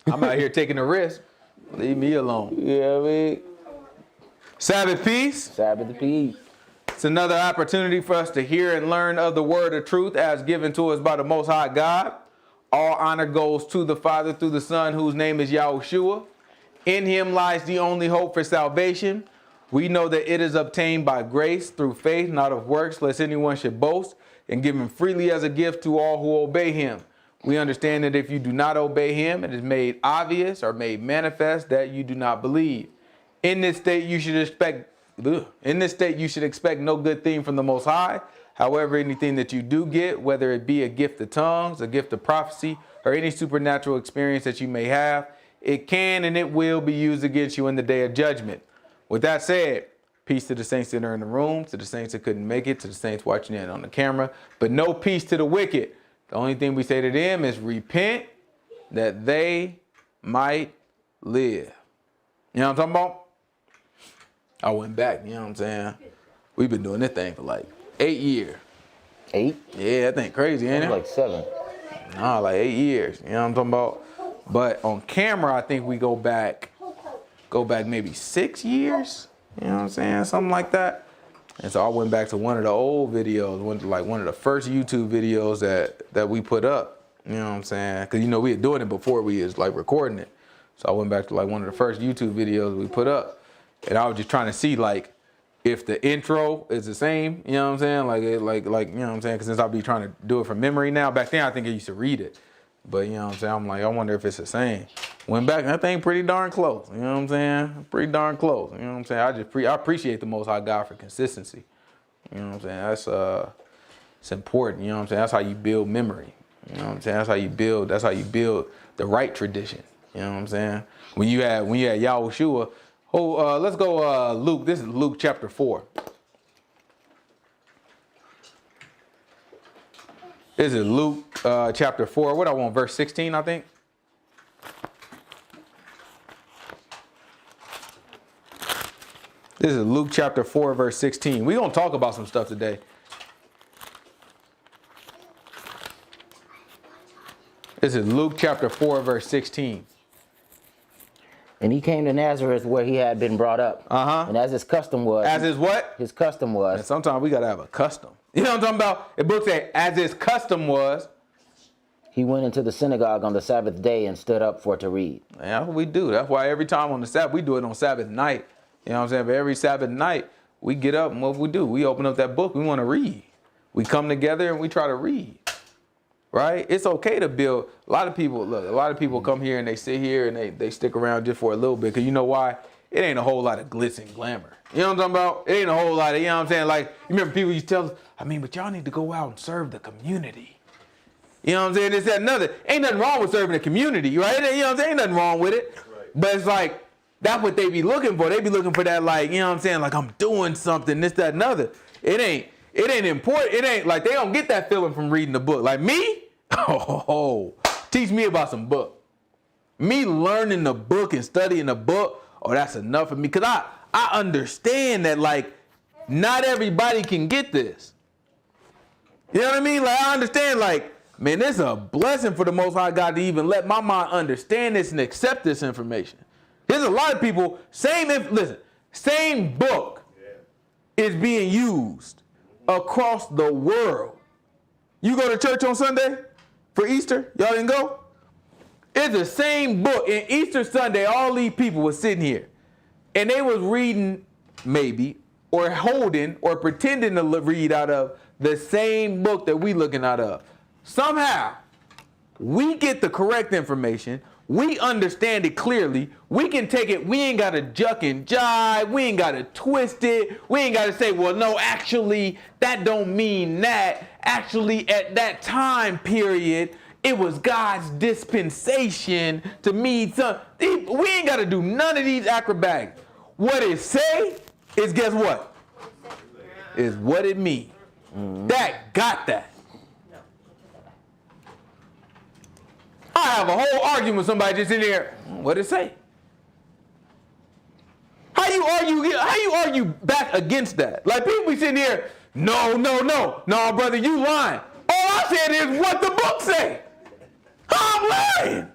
I'm out here taking a risk. Leave me alone. You know what I mean? Sabbath peace. Sabbath peace. It's another opportunity for us to hear and learn of the word of truth as given to us by the Most High God. All honor goes to the Father through the Son, whose name is Yahushua. In him lies the only hope for salvation. We know that it is obtained by grace through faith, not of works, lest anyone should boast, and given freely as a gift to all who obey him. We understand that if you do not obey him, it is made obvious or made manifest that you do not believe. In this state you should expect no good thing from the Most High. However, anything that you do get, whether it be a gift of tongues, a gift of prophecy, or any supernatural experience that you may have, it can and it will be used against you in the day of judgment. With that said, peace to the saints that are in the room, to the saints that couldn't make it, to the saints watching it on the camera, but no peace to the wicked. The only thing we say to them is repent that they might live. You know what I'm talking about? I went back, you know what I'm saying? We've been doing this thing for like 8 years. 8? Yeah, that thing crazy, ain't it? Like 7. No, like 8 years. You know what I'm talking about? But on camera, I think we go back maybe 6 years. You know what I'm saying? Something like that. And so I went back to one of the old videos, one of the first YouTube videos that we put up. You know what I'm saying? Because, you know, we were doing it before we was like recording it. So I went back to like one of the first YouTube videos we put up. And I was just trying to see like if the intro is the same, you know what I'm saying? Like you know what I'm saying? Because since I'll be trying to do it from memory now, back then I think I used to read it. But you know what I'm saying? I'm like, I wonder if it's the same. Went back and that thing pretty darn close. You know what I'm saying? Pretty darn close. You know what I'm saying? I appreciate the Most High God for consistency. You know what I'm saying? That's it's important. You know what I'm saying? That's how you build memory. You know what I'm saying? That's how you build the right tradition. You know what I'm saying? When you had Yahushua. Let's go Luke. This is Luke chapter 4. This is Luke chapter 4. What I want, verse 16, I think. This is Luke chapter 4, verse 16. We're going to talk about some stuff today. This is Luke chapter 4, verse 16. And he came to Nazareth where he had been brought up. And as his custom was. As his what? His custom was. And sometimes we got to have a custom. You know what I'm talking about? The book said, as his custom was. He went into the synagogue on the Sabbath day and stood up for to read. And that's what we do. That's why every time on the Sabbath, we do it on Sabbath night. You know what I'm saying? But every Sabbath night, we get up and what we do? We open up that book. We want to read. We come together and we try to read. Right? It's okay to build. A lot of people come here and they sit here and they stick around just for a little bit. Because you know why? It ain't a whole lot of glitz and glamour. You know what I'm talking about? It ain't a whole lot of, you know what I'm saying? Like, you remember people used to tell us, but y'all need to go out and serve the community. You know what I'm saying? This, that, and another. Ain't nothing wrong with serving the community, right? You know what I'm saying? Ain't nothing wrong with it. Right. But it's like, that's what they be looking for. They be looking for that, like, you know what I'm saying? Like, I'm doing something, this, that, and other. It ain't important. It ain't like they don't get that feeling from reading the book. Like me, teach me about some book. Me learning the book and studying the book, that's enough for me. Because I understand that, like, not everybody can get this. You know what I mean? Like, I understand, like, man, it's a blessing for the Most High God to even let my mind understand this and accept this information. There's a lot of people, same book is being used across the world. You go to church on Sunday for Easter? Y'all didn't go? It's the same book. In Easter Sunday, all these people were sitting here. And they was reading, maybe, or holding, or pretending to read out of the same book that we looking out of. Somehow, we get the correct information. We understand it clearly. We can take it. We ain't got to juck and jive. We ain't got to twist it. We ain't got to say, well, no, actually, that don't mean that. Actually, at that time period, it was God's dispensation to mean something. We ain't got to do none of these acrobatics. What it say is, guess what? Is what it mean. That got that. I have a whole argument with somebody just in there. What it say? How you argue back against that? Like people be sitting here, no, brother, you lying. All I said is what the book say. I'm lying.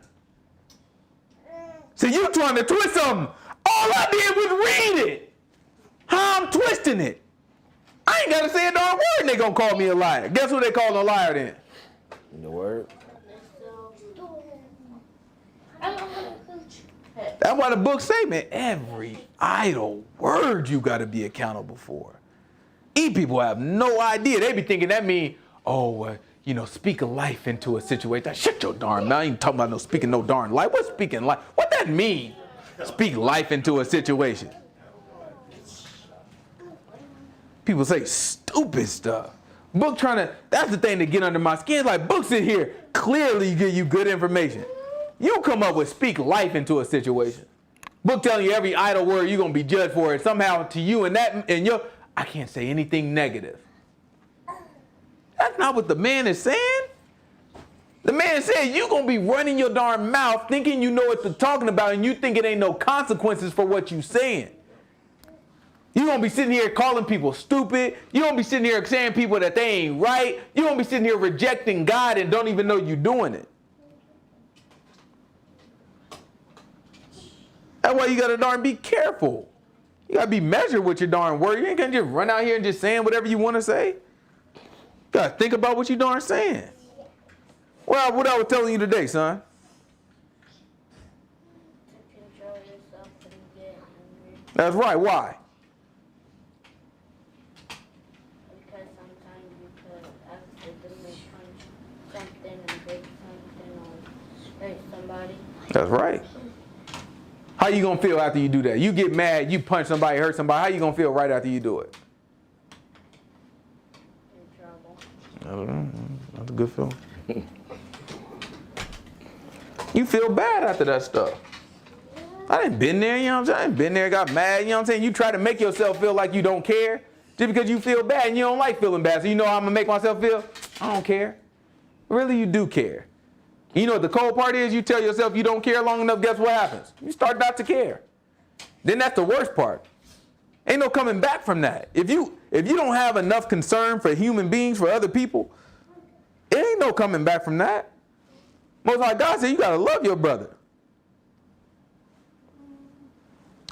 So you trying to twist something. All I did was read it. How I'm twisting it. I ain't got to say a darn word and they going to call me a liar. Guess who they call a liar then? The word. That's why the book say, man, every idle word you got to be accountable for. People have no idea. They be thinking that mean, speak life into a situation. Shut your darn mouth. I ain't talking about no speaking no darn life. What's speaking life? What that mean? Speak life into a situation. People say stupid stuff. Book that's the thing to get under my skin. Like books in here clearly give you good information. You come up with speak life into a situation. Book telling you every idle word you're going to be judged for it somehow to you I can't say anything negative. That's not what the man is saying. The man said you're going to be running your darn mouth thinking you know what they're talking about and you think it ain't no consequences for what you saying. You're going to be sitting here calling people stupid. You're going to be sitting here saying people that they ain't right. You're going to be sitting here rejecting God and don't even know you're doing it. That's why you got to darn be careful. You got to be measured with your darn word. You ain't going to just run out here and just saying whatever you want to say. You got to think about what you darn saying. Well, what I was telling you today, son. Control yourself and get angry. That's right. Why? Because sometimes you could accidentally punch something and break something or hurt somebody. That's right. How you going to feel after you do that? You get mad, you punch somebody, hurt somebody. How you going to feel right after you do it? In trouble. I don't know. That's a good feeling. You feel bad after that stuff. I done been there, you know what I'm saying? I done been there, got mad, you know what I'm saying? You try to make yourself feel like you don't care just because you feel bad and you don't like feeling bad. So you know how I'm going to make myself feel? I don't care. Really, you do care. You know what the cold part is? You tell yourself you don't care long enough, guess what happens? You start not to care. Then that's the worst part. Ain't no coming back from that. If you don't have enough concern for human beings, for other people, it ain't no coming back from that. Most High God said you got to love your brother.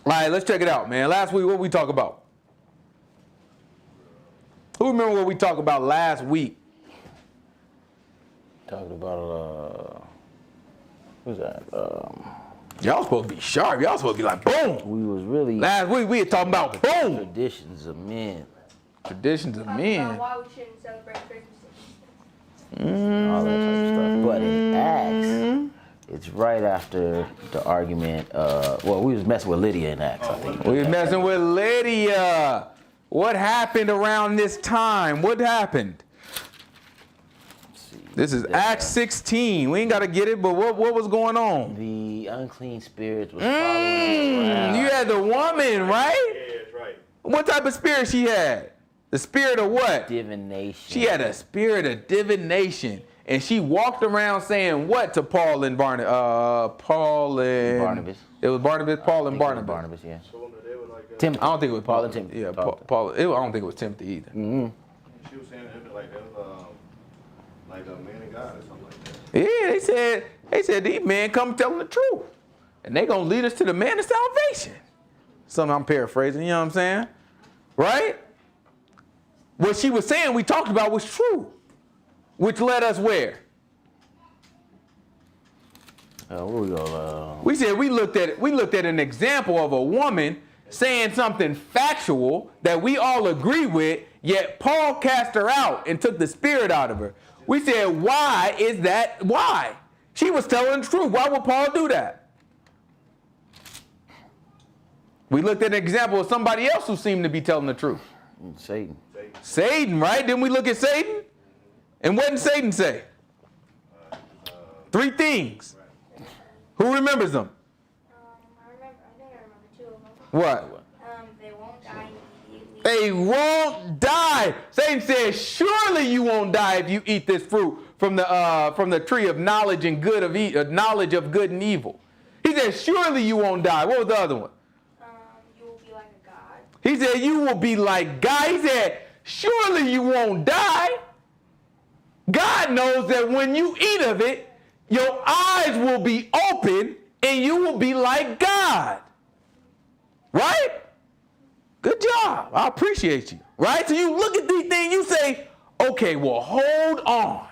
All right, let's check it out, man. Last week, what we talk about? Who remember what we talked about last week? Talking about, who's that? Y'all supposed to be sharp. Y'all supposed to be like, boom. We was really... Last week, we were talking about boom. Traditions of men. Traditions of men. Why we shouldn't celebrate Christmas. All that type of stuff. But in Acts, it's right after the argument. We was messing with Lydia in Acts, I think. We was messing with Lydia. What happened around this time? What happened? This is Acts 16. We ain't got to get it, but what was going on? The unclean spirits was following us around. You had the woman, right? Yeah, that's right. What type of spirit she had? The spirit of what? Divination. She had a spirit of divination. And she walked around saying what to Paul and Barnabas? Barnabas. It was Barnabas, Paul and Barnabas. Barnabas, yeah. So they were like, Timothy. I don't think it was Paul and Timothy. Yeah, Paul. I don't think it was Timothy either. Mm-hmm. she was saying it like that was like a man of God or something like that. Yeah, they said these men come telling the truth. And they gonna lead us to the man of salvation. Something I'm paraphrasing, you know what I'm saying? Right? What she was saying we talked about was true. Which led us where? Where we go? We said we looked at an example of a woman saying something factual that we all agree with, yet Paul cast her out and took the spirit out of her. We said, why is that? Why? She was telling the truth. Why would Paul do that? We looked at an example of somebody else who seemed to be telling the truth. Satan. Satan, right? Didn't we look at Satan? And what did Satan say? 3 things. Who remembers them? I think I remember 2 of them. What? They won't die immediately. They won't die. Satan says, surely you won't die if you eat this fruit from the tree of knowledge and good of knowledge of good and evil. He said, surely you won't die. What was the other one? You will be like a god. He said, you will be like God. He said, surely you won't die. God knows that when you eat of it, your eyes will be open and you will be like God. Right? Good job. I appreciate you. Right? So you look at these things, you say, okay, well, hold on.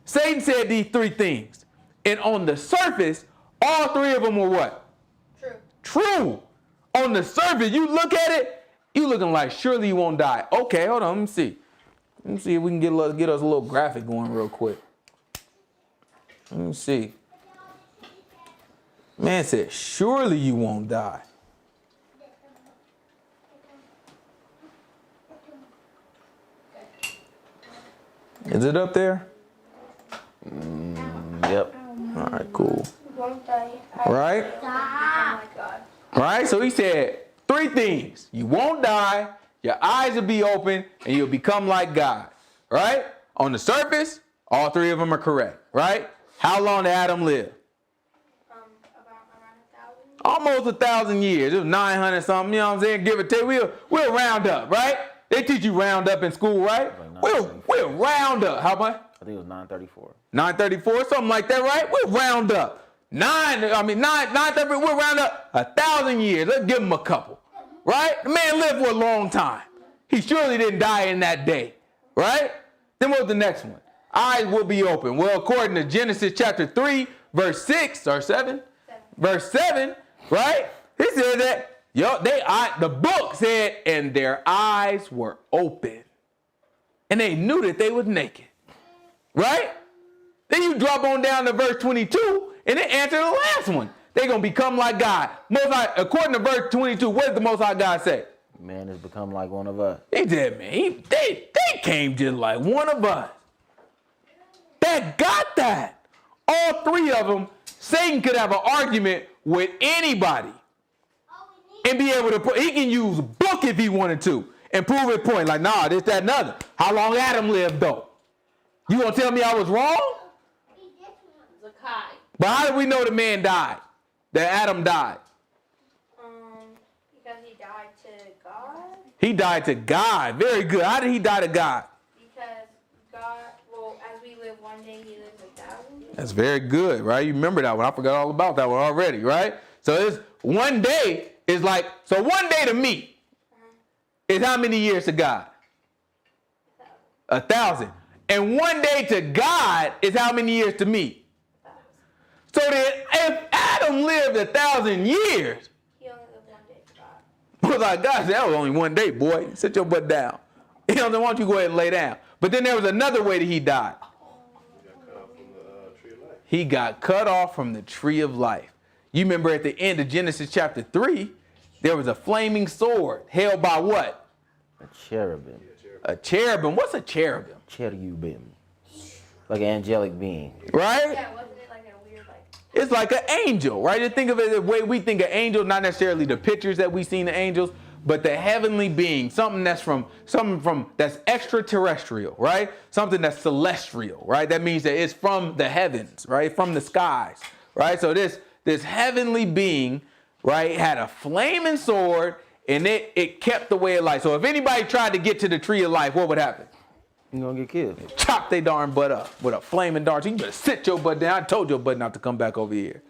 Satan said these three things. And on the surface, all three of them were what? True. True. On the surface, you look at it, you looking like, surely you won't die. Okay, hold on, let me see. Let me see if we can get us a little graphic going real quick. Let me see. Man said, surely you won't die. Is it up there? Yep. All right, cool. Won't die. Right? Oh my God. All right, so he said three things. You won't die, your eyes will be open, and you'll become like God. Right? On the surface, all three of them are correct. Right? How long did Adam live? About around 1,000. Almost 1,000 years. It was 900 something, you know what I'm saying? Give or take. We'll round up, right? They teach you round up in school, right? We'll round up. How much? I think it was 934. 934, something like that, right? We'll round up. 934, we'll round up 1,000 years. Let's give him a couple, right? The man lived for a long time. He surely didn't die in that day, right? Then what was the next one? Eyes will be open. Well, according to Genesis chapter 3, verse 6 or 7, verse 7, right? He said that the book said, and their eyes were open. And they knew that they was naked. Right? Then you drop on down to verse 22, and it answered the last one. They're going to become like God. Most High, according to verse 22, what did the Most High God say? Man has become like one of us. He said, man, they came just like one of us. That got that. All three of them, Satan could have an argument with anybody and be able to he can use a book if he wanted to and prove his point. Like, nah, this, that, and other. How long Adam lived, though? You gonna tell me I was wrong? But how do we know the man died? That Adam died? Because he died to God. He died to God. Very good. How did he die to God? Because God, well, as we live one day, he lives 1,000. That's very good, right? You remember that one. I forgot all about that one already, right? So it's one day is like, so one day to me is how many years to God? 1,000. And one day to God is how many years to me? So that if Adam lived 1,000 years, He only lived one day to God. was like, God, that was only one day, boy. Sit your butt down. You know, why don't you go ahead and lay down? But then there was another way that he died. He got cut off from the tree of life. You remember at the end of Genesis chapter 3, there was a flaming sword held by what? A cherubim. A cherubim. What's a cherubim? Cherubim. Like an angelic being. Right? Yeah, wasn't it like a weird, like... It's like an angel, right? Just think of it the way we think of angels, not necessarily the pictures that we see in the angels, but the heavenly being, something that's extraterrestrial, right? Something that's celestial, right? That means that it's from the heavens, right? From the skies, right? So this heavenly being, right, had a flaming sword, and it kept the way of life. So if anybody tried to get to the tree of life, what would happen? You're going to get killed. Chop their darn butt up with a flaming dart. You better sit your butt down. I told your butt not to come back over here.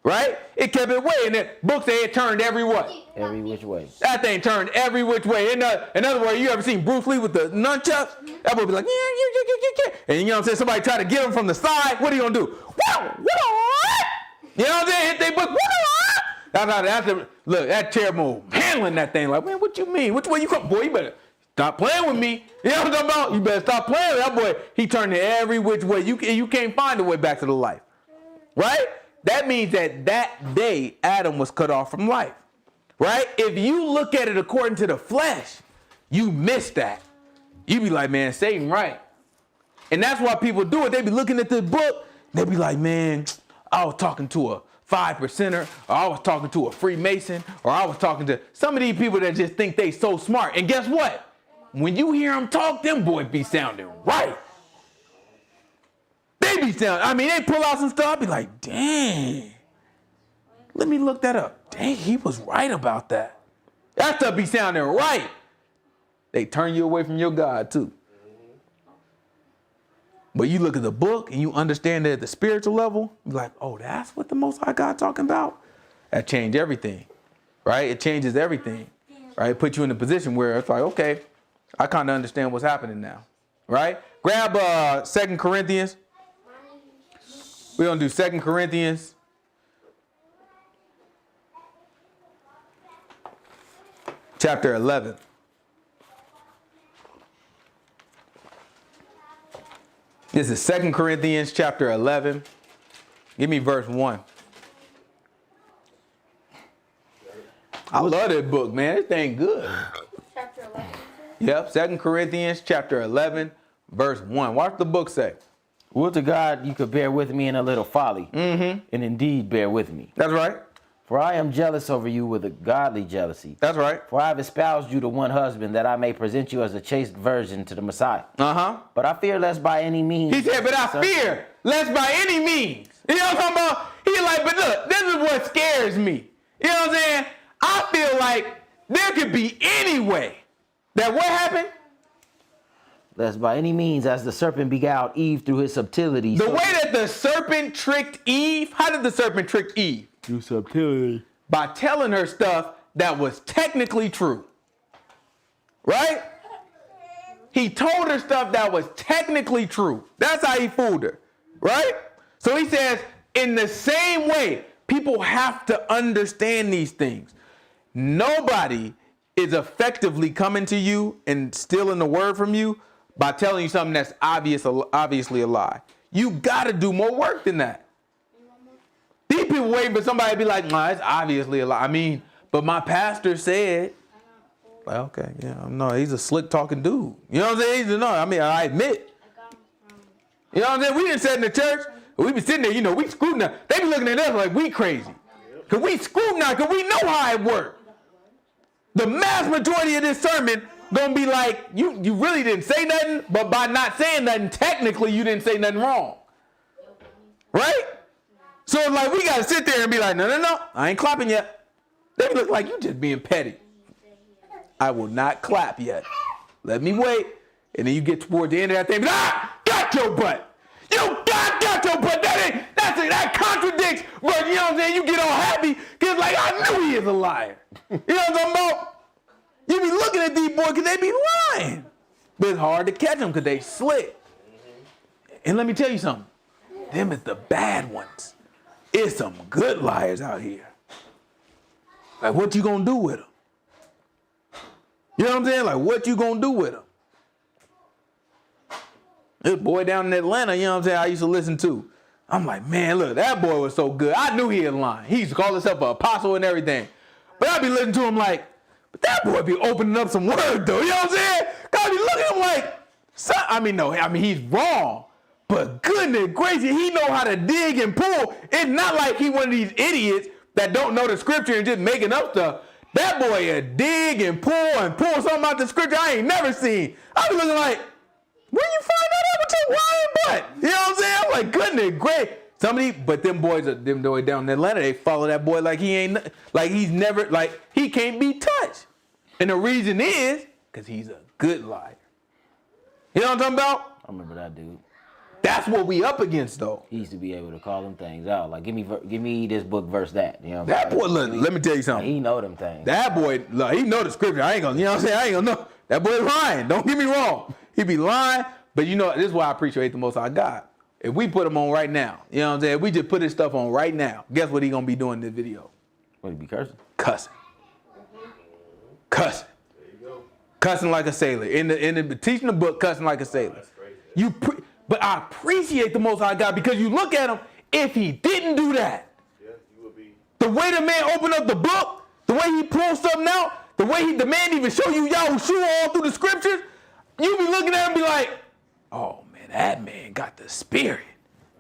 Right? It kept it way. And the book said it turned every what? Every which way. That thing turned every which way. In other words, you ever seen Bruce Lee with the nunchucks? That would be like, yeah. And you know what I'm saying? Somebody try to get him from the side. What are you going to do? You know what I'm saying? Hit they book. Look, that cherubim handling that thing like, man, what you mean? Which way you come? Boy, you better stop playing with me. You know what I'm talking about? You better stop playing with that boy. He turned it every which way. You can't find a way back to the life. Right? That means that day, Adam was cut off from life. Right? If you look at it according to the flesh, you miss that. You be like, man, Satan right. And that's why people do it. They be looking at this book. They be like, man, I was talking to a 5%er, or I was talking to a Freemason, or I was talking to some of these people that just think they so smart. And guess what? When you hear them talk, them boys be sounding right. They be sounding, they pull out some stuff, I be like, dang. Let me look that up. Dang, he was right about that. That stuff be sounding right. They turn you away from your God too. But you look at the book and you understand it at the spiritual level, you're like, oh, that's what the Most High God talking about? That changed everything, right? It changes everything, right? It puts you in a position where it's like, okay, I kind of understand what's happening now, right? Grab 2 Corinthians. We're going to do 2 Corinthians. Chapter 11. This is 2 Corinthians chapter 11. Give me verse 1. I love that book, man. This thing good. Chapter 11. Yep, 2 Corinthians chapter 11, verse 1. Watch the book say. Would to God you could bear with me in a little folly, and indeed bear with me. That's right. For I am jealous over you with a godly jealousy. That's right. For I have espoused you to one husband, that I may present you as a chaste virgin to the Messiah. Uh-huh. But I fear lest by any means... He said, but I fear lest by any means. You know what I'm talking about? He's like, but look, this is what scares me. You know what I'm saying? I feel like there could be any way that what happened? Lest by any means, as the serpent beguiled Eve through his subtlety. The way that the serpent tricked Eve, how did the serpent trick Eve? Through subtlety. By telling her stuff that was technically true. Right? He told her stuff that was technically true. That's how he fooled her. Right? So he says, in the same way, people have to understand these things. Nobody is effectively coming to you and stealing the word from you by telling you something that's obviously a lie. You got to do more work than that. These people waiting for somebody to be like, nah, it's obviously a lie. I mean, but my pastor said. Like, okay, yeah, no, he's a slick talking dude. You know what I'm saying? I admit. You know what I'm saying? We didn't sit in the church. We be sitting there, we scrutinize. They be looking at us like we crazy. Because we scrutinize, because we know how it works. The mass majority of this sermon gonna be like, you really didn't say nothing, but by not saying nothing, technically you didn't say nothing wrong. Right? So it's like we gotta sit there and be like, no, I ain't clapping yet. They look like you just being petty. I will not clap yet. Let me wait. And then you get toward the end of that thing, got your butt. You got your butt. That contradicts, but you know what I'm saying? You get all happy because like I knew he is a liar. You know what I'm talking about? You be looking at these boys because they be lying. But it's hard to catch them because they slick. And let me tell you something. Them is the bad ones. It's some good liars out here. Like, what you gonna do with them? You know what I'm saying? Like, what you gonna do with them? This boy down in Atlanta, you know what I'm saying, I used to listen to. I'm like, man, look, that boy was so good. I knew he was lying. He used to call himself an apostle and everything. But I'd be listening to him like, but that boy be opening up some word, though. You know what I'm saying? I'd be looking at him like, he's wrong. But goodness gracious, he know how to dig and pull. It's not like he one of these idiots that don't know the scripture and just making up stuff. That boy a dig and pull something out the scripture I ain't never seen. I be looking like, where you find that out with your lying butt? You know what I'm saying? I'm like, goodness great. But them boys down in Atlanta, they follow that boy like he can't be touched. And the reason is because he's a good liar. You know what I'm talking about? I remember that dude. That's what we up against, though. He used to be able to call them things out. Like, give me this book, verse that. You know. That boy, look, let me tell you something. He know them things. That boy, look, he know the scripture. I ain't gonna, you know what I'm saying? I ain't gonna know. That boy's lying. Don't get me wrong. He be lying. But you know, this is why I appreciate the Most High God. If we put him on right now, you know what I'm saying? If we just put his stuff on right now, guess what he gonna be doing in this video? What, he be cursing? Cussing. Cussing. There you go. Cussing like a sailor. In the teaching the book, cussing like a sailor. That's crazy. But I appreciate the Most High God because you look at him, if he didn't do that, Yeah, you would be. the way the man opened up the book, the way he pulled something out, the way the man even show you Yahushua all through the scriptures, you be looking at him and be like, oh man, that man got the spirit.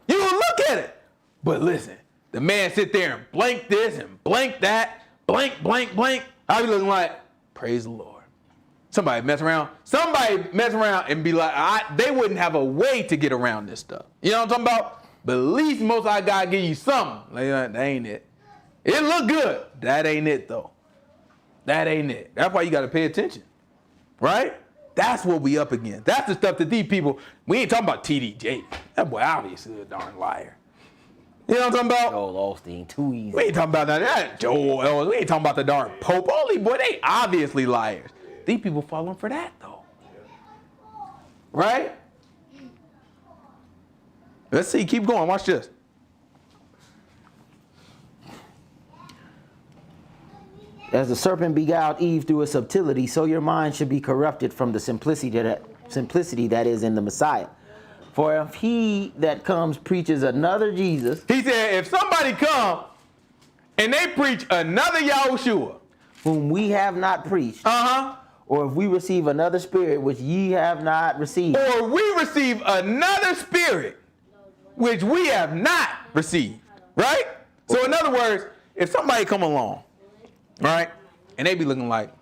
You would look at it. But listen, the man sit there and blank this and blank that, blank. I be looking like, praise the Lord. Somebody mess around and be like, they wouldn't have a way to get around this stuff. You know what I'm talking about? But at least Most High God give you something. Like, that ain't it. It look good. That ain't it, though. That ain't it. That's why you got to pay attention. Right? That's what we up against. That's the stuff that these people, we ain't talking about TDJ. That boy obviously a darn liar. You know what I'm talking about? Joel Osteen, too easy. We ain't talking about that. Joel, we ain't talking about the darn Pope. All these boy, they obviously liars. These people falling for that though. Right? Let's see, keep going. Watch this. As the serpent beguiled Eve through his subtlety, so your mind should be corrupted from the simplicity that is in the Messiah. For if he that comes preaches another Jesus, He said, if somebody come and they preach another Yahushua, whom we have not preached, or if we receive another spirit which ye have not received, or we receive another spirit which we have not received, right? So in other words, if somebody come along, right, and they be looking like,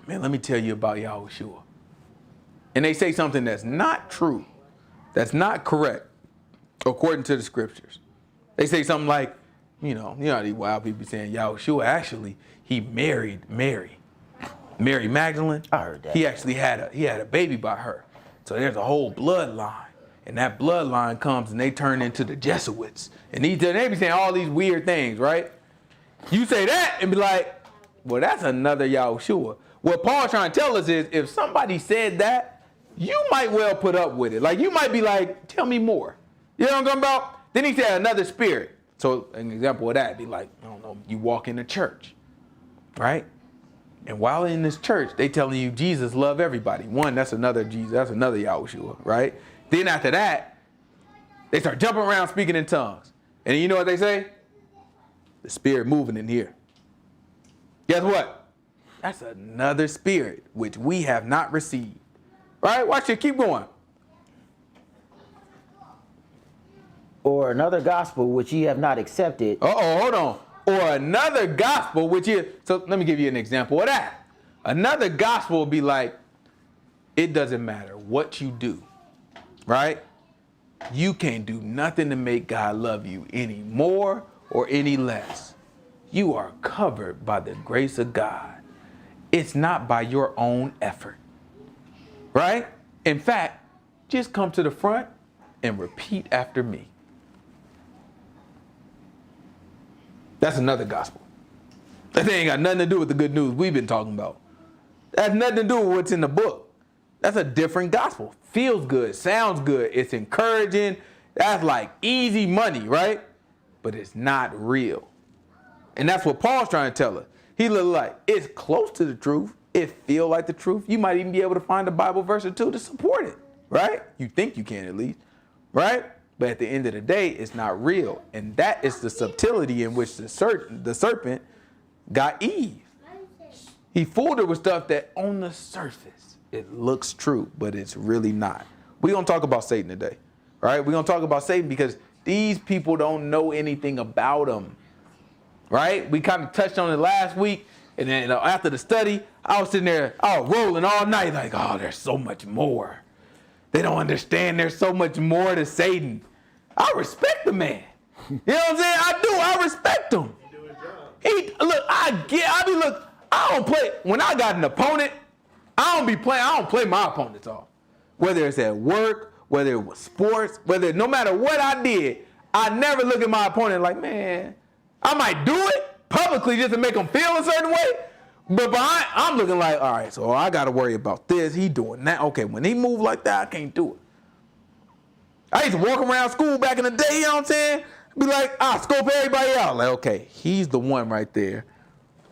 man, let me tell you about Yahushua, and they say something that's not true, that's not correct, according to the scriptures. They say something like, you know how these wild people saying Yahushua actually, he married Mary Magdalene. I heard that. He actually had a baby by her. So there's a whole bloodline. And that bloodline comes and they turn into the Jesuits. And they be saying all these weird things, right? You say that and be like, well, that's another Yahushua. What Paul's trying to tell us is if somebody said that, you might well put up with it. Like you might be like, tell me more. You know what I'm talking about? Then he said another spirit. So an example of that would be like, I don't know, you walk in a church, right? And while in this church, they telling you Jesus love everybody. One, that's another Jesus, that's another Yahushua, right? Then after that, they start jumping around speaking in tongues. And you know what they say? The spirit moving in here. Guess what? That's another spirit which we have not received. Right? Watch it. Keep going. or another gospel which ye have not accepted. Hold on. Or another gospel which is, so let me give you an example of that. Another gospel will be like, it doesn't matter what you do, right? You can't do nothing to make God love you any more or any less. You are covered by the grace of God. It's not by your own effort, right? In fact, just come to the front and repeat after me. That's another gospel. That ain't got nothing to do with the good news we've been talking about. That has nothing to do with what's in the book. That's a different gospel. Feels good, sounds good, it's encouraging. That's like easy money, right? But it's not real. And that's what Paul's trying to tell us. He look like it's close to the truth. It feel like the truth. You might even be able to find a Bible verse or two to support it, right? You think you can at least, right? But at the end of the day, it's not real. And that is the subtlety in which the serpent got Eve. He fooled her with stuff that on the surface, it looks true, but it's really not. We're going to talk about Satan today, right? We're going to talk about Satan because these people don't know anything about him, right? We kind of touched on it last week. And then after the study, I was sitting there, rolling all night like, there's so much more. They don't understand there's so much more to Satan. I respect the man. You know what I'm saying? I do. I respect him. I don't play. When I got an opponent, I don't play my opponents off. Whether it's at work, whether it was sports, no matter what I did, I never look at my opponent like, man, I might do it publicly just to make them feel a certain way. But behind, I'm looking like, all right, so I got to worry about this. He doing that. Okay, when he move like that, I can't do it. I used to walk around school back in the day, you know what I'm saying? Be like, scope everybody out. Like, okay, he's the one right there.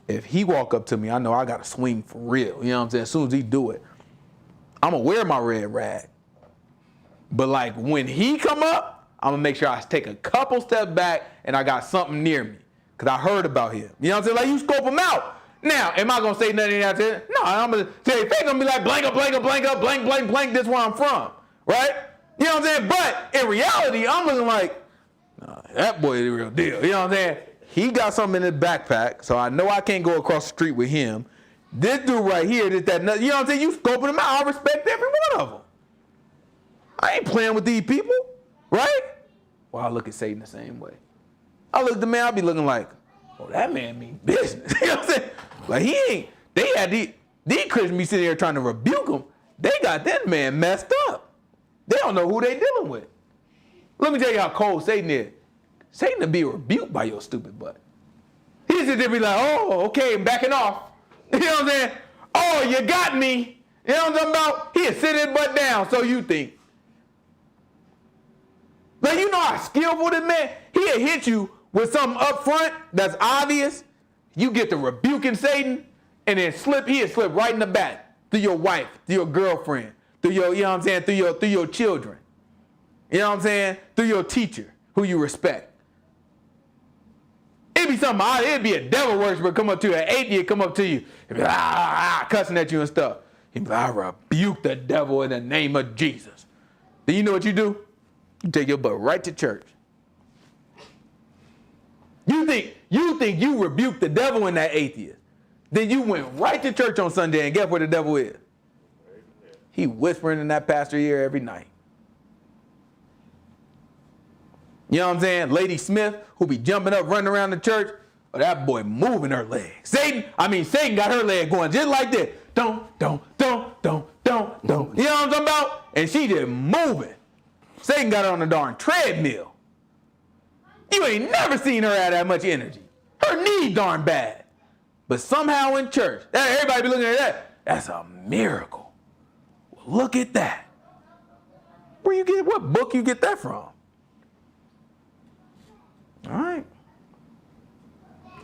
If he walk up to me, I know I got to swing for real. You know what I'm saying? As soon as he do it, I'm going to wear my red rag. But like when he come up, I'm going to make sure I take a couple steps back and I got something near me. Because I heard about him. You know what I'm saying? Like you scope him out. Now, am I going to say nothing out there? No, I'm going to say, they're going to be like, blank up, blank up, blank up, blank, blank, blank, this is where I'm from. Right? You know what I'm saying? But in reality, I'm looking like, that boy is the real deal. You know what I'm saying? He got something in his backpack, so I know I can't go across the street with him. This dude right here, you know what I'm saying? You scoping them out. I respect every one of them. I ain't playing with these people, right? Well, I look at Satan the same way. I look at the man, I be looking like, that man mean business. You know what I'm saying? Like these Christians be sitting there trying to rebuke him. they got that man messed up. They don't know who they dealing with. Let me tell you how cold Satan is. Satan will be rebuked by your stupid butt. He's just be like, oh, okay, I'm backing off. You know what I'm saying? Oh, you got me. You know what I'm talking about? He'll sit his butt down, so you think. Now, you know how skillful this man, he'll hit you with something up front that's obvious. You get to rebuking Satan, and then he'll slip right in the back through your wife, through your girlfriend, through your, you know what I'm saying, through your children. You know what I'm saying? Through your teacher, who you respect. It'd be something odd. It'd be a devil worshiper come up to you, an atheist come up to you, and be cussing at you and stuff. He'd be like, I rebuke the devil in the name of Jesus. Then you know what you do? You take your butt right to church. You think you rebuked the devil in that atheist. Then you went right to church on Sunday, and guess where the devil is? He whispering in that pastor's ear every night. You know what I'm saying? Lady Smith, who be jumping up, running around the church. Oh, that boy moving her legs. Satan got her leg going just like this. Don't. You know what I'm talking about? And she just moving. Satan got her on the darn treadmill. You ain't never seen her have that much energy. Her knee darn bad. But somehow in church, everybody be looking at that. That's a miracle. Well, look at that. What book you get that from? All right.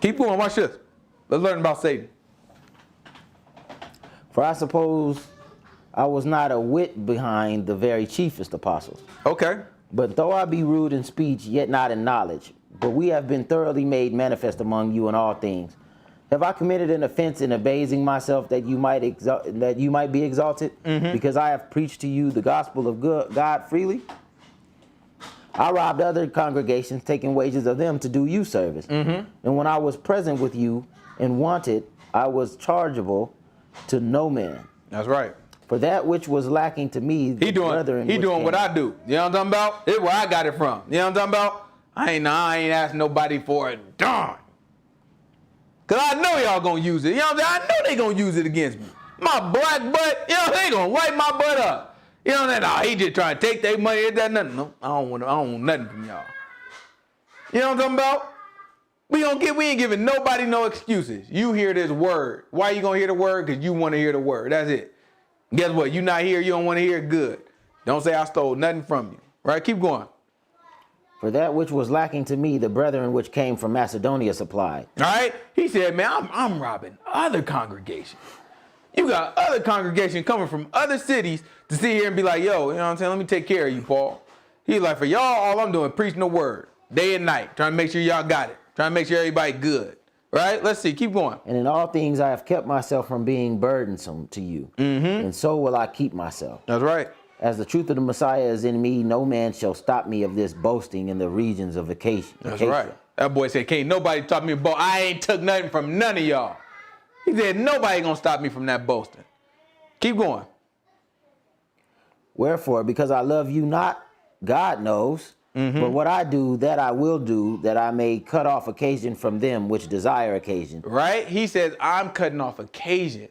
Keep going. Watch this. Let's learn about Satan. For I suppose I was not a whit behind the very chiefest apostles. Okay. But though I be rude in speech, yet not in knowledge, but we have been thoroughly made manifest among you in all things. Have I committed an offense in abasing myself that you might be exalted? Mm-hmm. Because I have preached to you the gospel of God freely? I robbed other congregations, taking wages of them to do you service. Mm-hmm. And when I was present with you and wanted, I was chargeable to no man. That's right. For that which was lacking to me, he doing what I do. You know what I'm talking about? This is where I got it from. You know what I'm talking about? I ain't asking nobody for it. Darn. Because I know y'all going to use it. You know what I'm saying? I know they going to use it against me. My black butt, you know, they going to wipe my butt up. You know what I'm saying? He just trying to take their money. Is that nothing? No, I don't want nothing from y'all. You know what I'm talking about? We ain't giving nobody no excuses. You hear this word. Why you going to hear the word? Because you want to hear the word. That's it. Guess what? You not here. You don't want to hear it. Good. Don't say I stole nothing from you. Right? Keep going. For that which was lacking to me, the brethren which came from Macedonia supplied. All right? He said, man, I'm robbing other congregations. You got other congregations coming from other cities to sit here and be like, yo, you know what I'm saying? Let me take care of you, Paul. He's like, for y'all, all I'm doing is preaching the word day and night, trying to make sure y'all got it, trying to make sure everybody good. Right? Let's see. Keep going. And in all things I have kept myself from being burdensome to you. Mm-hmm. And so will I keep myself. That's right. As the truth of the Messiah is in me, no man shall stop me of this boasting in the regions of Acacia. That's right. That boy said, can't nobody talk me about, I ain't took nothing from none of y'all. He said, nobody gonna stop me from that boasting. Keep going. Wherefore, because I love you not, God knows, but what I do, that I will do, that I may cut off occasion from them which desire occasion. Right? He says, I'm cutting off occasion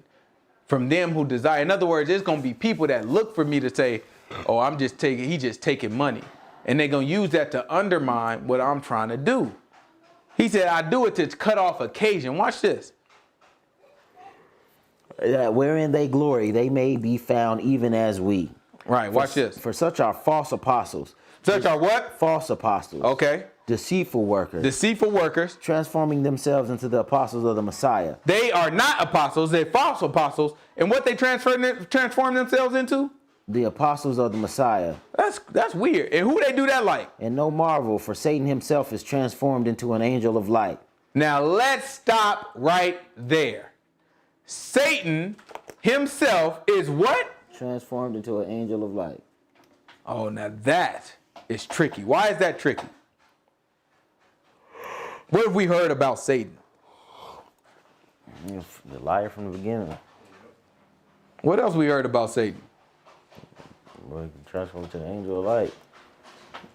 from them who desire. In other words, there's gonna be people that look for me to say, oh, he just taking money. And they're gonna use that to undermine what I'm trying to do. He said, I do it to cut off occasion. Watch this. Wherein they glory, they may be found even as we. Right, watch this. For such are false apostles. Such are what? False apostles. Okay. Deceitful workers. Deceitful workers. Transforming themselves into the apostles of the Messiah. They are not apostles, they're false apostles. And what they transform themselves into? The apostles of the Messiah. That's weird. And who they do that like? And no marvel, for Satan himself is transformed into an angel of light. Now let's stop right there. Satan himself is what? Transformed into an angel of light. Oh, now that is tricky. Why is that tricky? What have we heard about Satan? The liar from the beginning. What else we heard about Satan? Well, he can transform into an angel of light.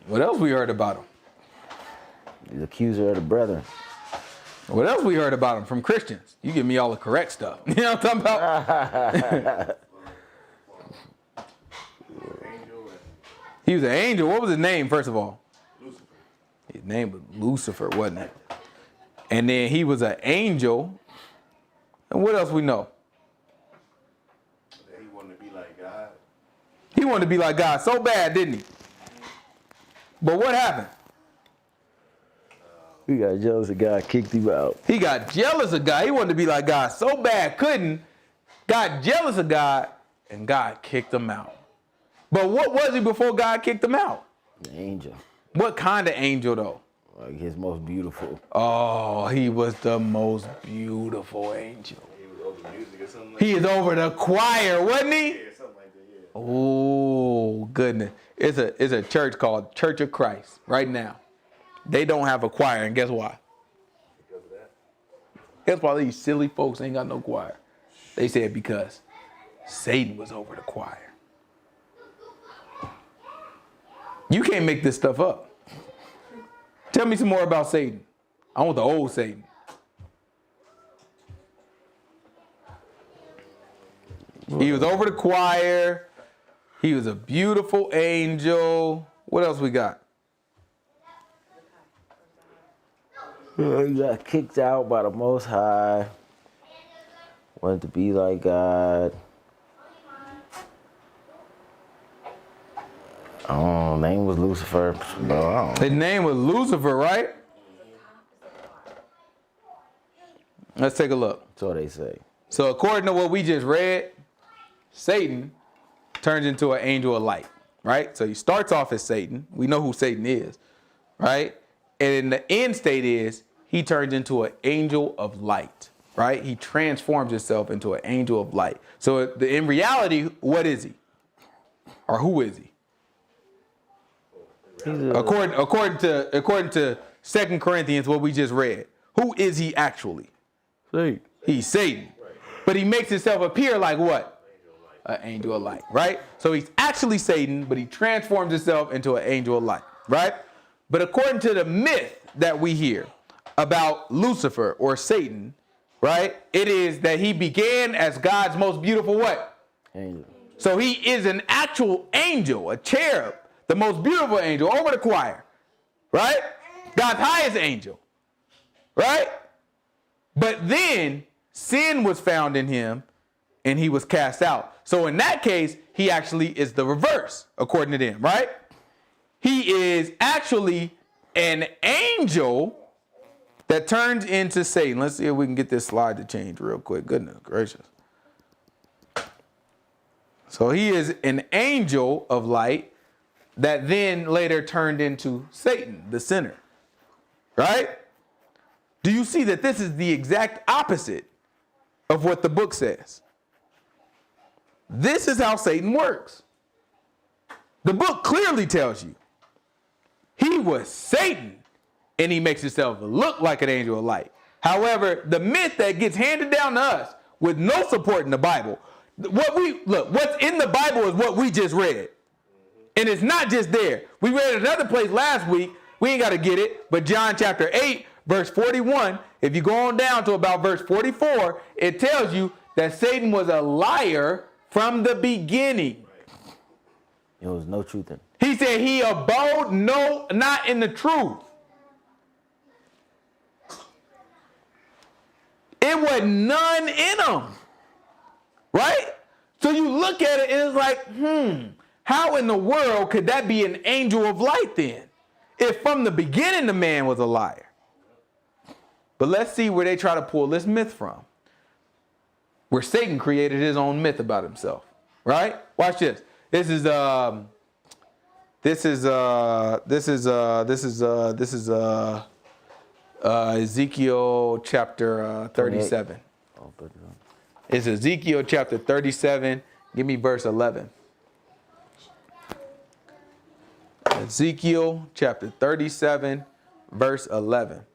What else we heard about him? The accuser of the brethren. What else we heard about him from Christians? You give me all the correct stuff. You know what I'm talking about? He was an angel. What was his name, first of all? Lucifer. His name was Lucifer, wasn't it? And then he was an angel. And what else we know? That he wanted to be like God. He wanted to be like God so bad, didn't he? But what happened? He got jealous of God, kicked him out. He got jealous of God. He wanted to be like God so bad, couldn't. Got jealous of God, and God kicked him out. But what was he before God kicked him out? An angel. What kind of angel, though? Like his most beautiful. Oh, he was the most beautiful angel. He was over music or something like He is over the choir, wasn't he? that. Yeah, something like that, yeah. Oh, goodness. It's a church called Church of Christ right now. They don't have a choir, and guess why? Because of that. Guess why these silly folks ain't got no choir? They said because Satan was over the choir. You can't make this stuff up. Tell me some more about Satan. I want the old Satan. He was over the choir. He was a beautiful angel. What else we got? He got kicked out by the Most High. Wanted to be like God. Oh, name was Lucifer. No, I don't know. His name was Lucifer, right? Let's take a look. So they say. So according to what we just read, Satan turns into an angel of light, right? So he starts off as Satan. We know who Satan is, right? And in the end state is he turns into an angel of light, right? He transforms himself into an angel of light. So in reality, what is he? Or who is he? According to 2 Corinthians, what we just read, who is he actually? Satan. He's Satan. But he makes himself appear like what? An angel of light, right? So he's actually Satan, but he transforms himself into an angel of light, right? But according to the myth that we hear about Lucifer or Satan, right? It is that he began as God's most beautiful what? Angel. So he is an actual angel, a cherub, the most beautiful angel over the choir, right? God's highest angel, right? But then sin was found in him and he was cast out. So in that case, he actually is the reverse, according to them, right? He is actually an angel that turns into Satan. Let's see if we can get this slide to change real quick. Goodness gracious. So he is an angel of light that then later turned into Satan, the sinner, right? Do you see that this is the exact opposite of what the book says? This is how Satan works. The book clearly tells you he was Satan and he makes himself look like an angel of light. However, the myth that gets handed down to us with no support in the Bible, what's in the Bible is what we just read. And it's not just there. We read another place last week. We ain't got to get it, but John chapter 8, verse 41, if you go on down to about verse 44, it tells you that Satan was a liar from the beginning. There was no truth in it. He said he abode not in the truth. It was none in him. Right? So you look at it and it's like, how in the world could that be an angel of light then? If from the beginning the man was a liar. But let's see where they try to pull this myth from. Where Satan created his own myth about himself. Right? Watch this. This is Ezekiel chapter 37. It's Ezekiel chapter 37. Give me verse 11. Ezekiel chapter 37, verse 11.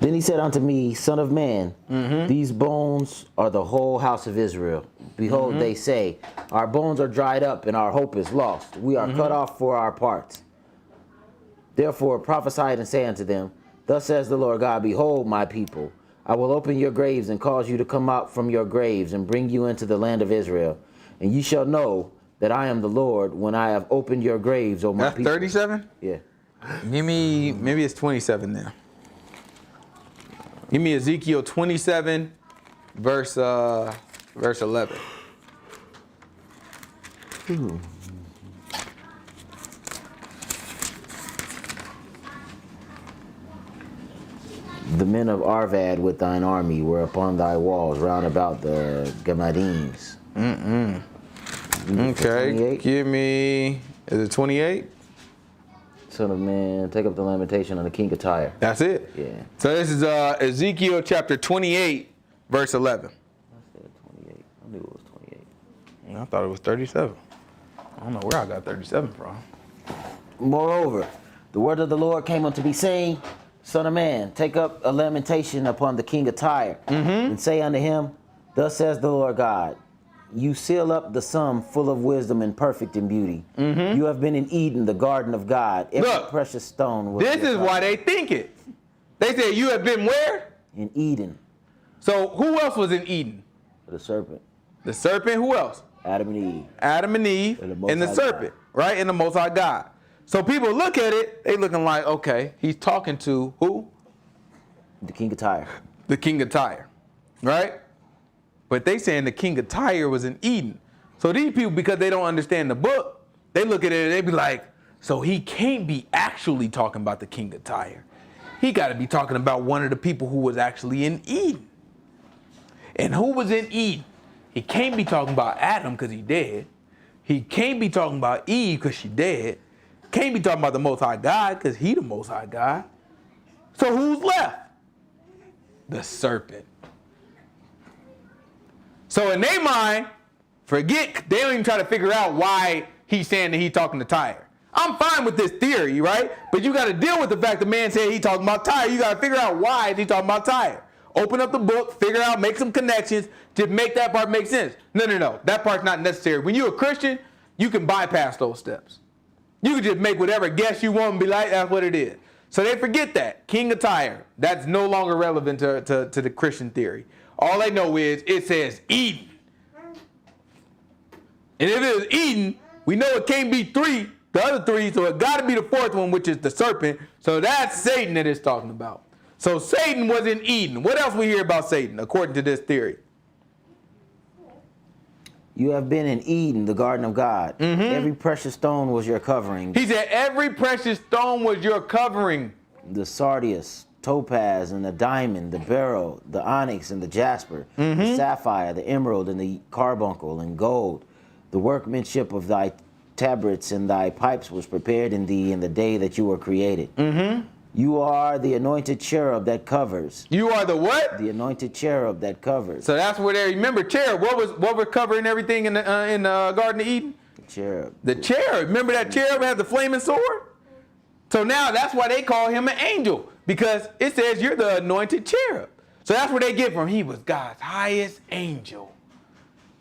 Then he said unto me, Son of man, these bones are the whole house of Israel. Behold, they say, our bones are dried up and our hope is lost. We are cut off for our parts. Therefore prophesy and say unto them, Thus says the Lord God, Behold, my people, I will open your graves and cause you to come out from your graves and bring you into the land of Israel. And you shall know that I am the Lord when I have opened your graves, O my That's people. 37? Yeah. Give me, maybe it's 27 now. Give me Ezekiel 27, verse 11. The men of Arvad with thine army were upon thy walls round about the Gamadines. Okay, 28. give me, is it 28? Son of man, take up the lamentation on the king of Tyre. That's it? Yeah. So this is Ezekiel chapter 28, verse 11. I said 28. I knew it was 28. I thought it was 37. I don't know where I got 37 from. Moreover, the word of the Lord came unto me, saying, Son of man, take up a lamentation upon the king of Tyre, and say unto him, Thus says the Lord God, you seal up the sum full of wisdom and perfect in beauty. You have been in Eden, the garden of God. Every Look, precious stone was This is why they think it. They say you have been where? in Eden. So who else was in Eden? The serpent, The serpent, who else? Adam and Eve. Adam and Eve And the Most and the High serpent, right? And the Most High God. So people look at it, they looking like, okay, he's talking to who? The king of Tyre. The king of Tyre, right? But they saying the king of Tyre was in Eden. So these people, because they don't understand the book, they look at it and they be like, so he can't be actually talking about the king of Tyre. He got to be talking about one of the people who was actually in Eden. And who was in Eden? He can't be talking about Adam because he dead. He can't be talking about Eve because she dead. Can't be talking about the Most High God because he the Most High God. So who's left? The serpent. So in their mind, forget, they don't even try to figure out why he's saying that he's talking to Tyre. I'm fine with this theory, right? But you got to deal with the fact the man said he's talking about Tyre. You got to figure out why is he talking about Tyre. Open up the book, figure out, make some connections to make that part make sense. No. That part's not necessary. When you're a Christian, you can bypass those steps. You can just make whatever guess you want and be like, that's what it is. So they forget that. King of Tyre, that's no longer relevant to the Christian theory. All they know is it says Eden. And if it was Eden, we know it can't be three, the other three, so it got to be the fourth one, which is the serpent. So that's Satan that it's talking about. So Satan was in Eden. What else we hear about Satan, according to this theory? You have been in Eden, the garden of God. Every precious stone was your covering. He said every precious stone was your covering. The sardius, topaz, and the diamond, the beryl, the onyx, and the jasper, the sapphire, the emerald, and the carbuncle, and gold. The workmanship of thy tabrets and thy pipes was prepared in thee in the day that you were created. You are the anointed cherub that covers. You are the what? The anointed cherub that covers. So that's where they remember cherub. What was covering everything in the Garden of Eden? The cherub. The cherub. Remember that cherub had the flaming sword? So now that's why they call him an angel, because it says you're the anointed cherub. So that's where they get from. He was God's highest angel.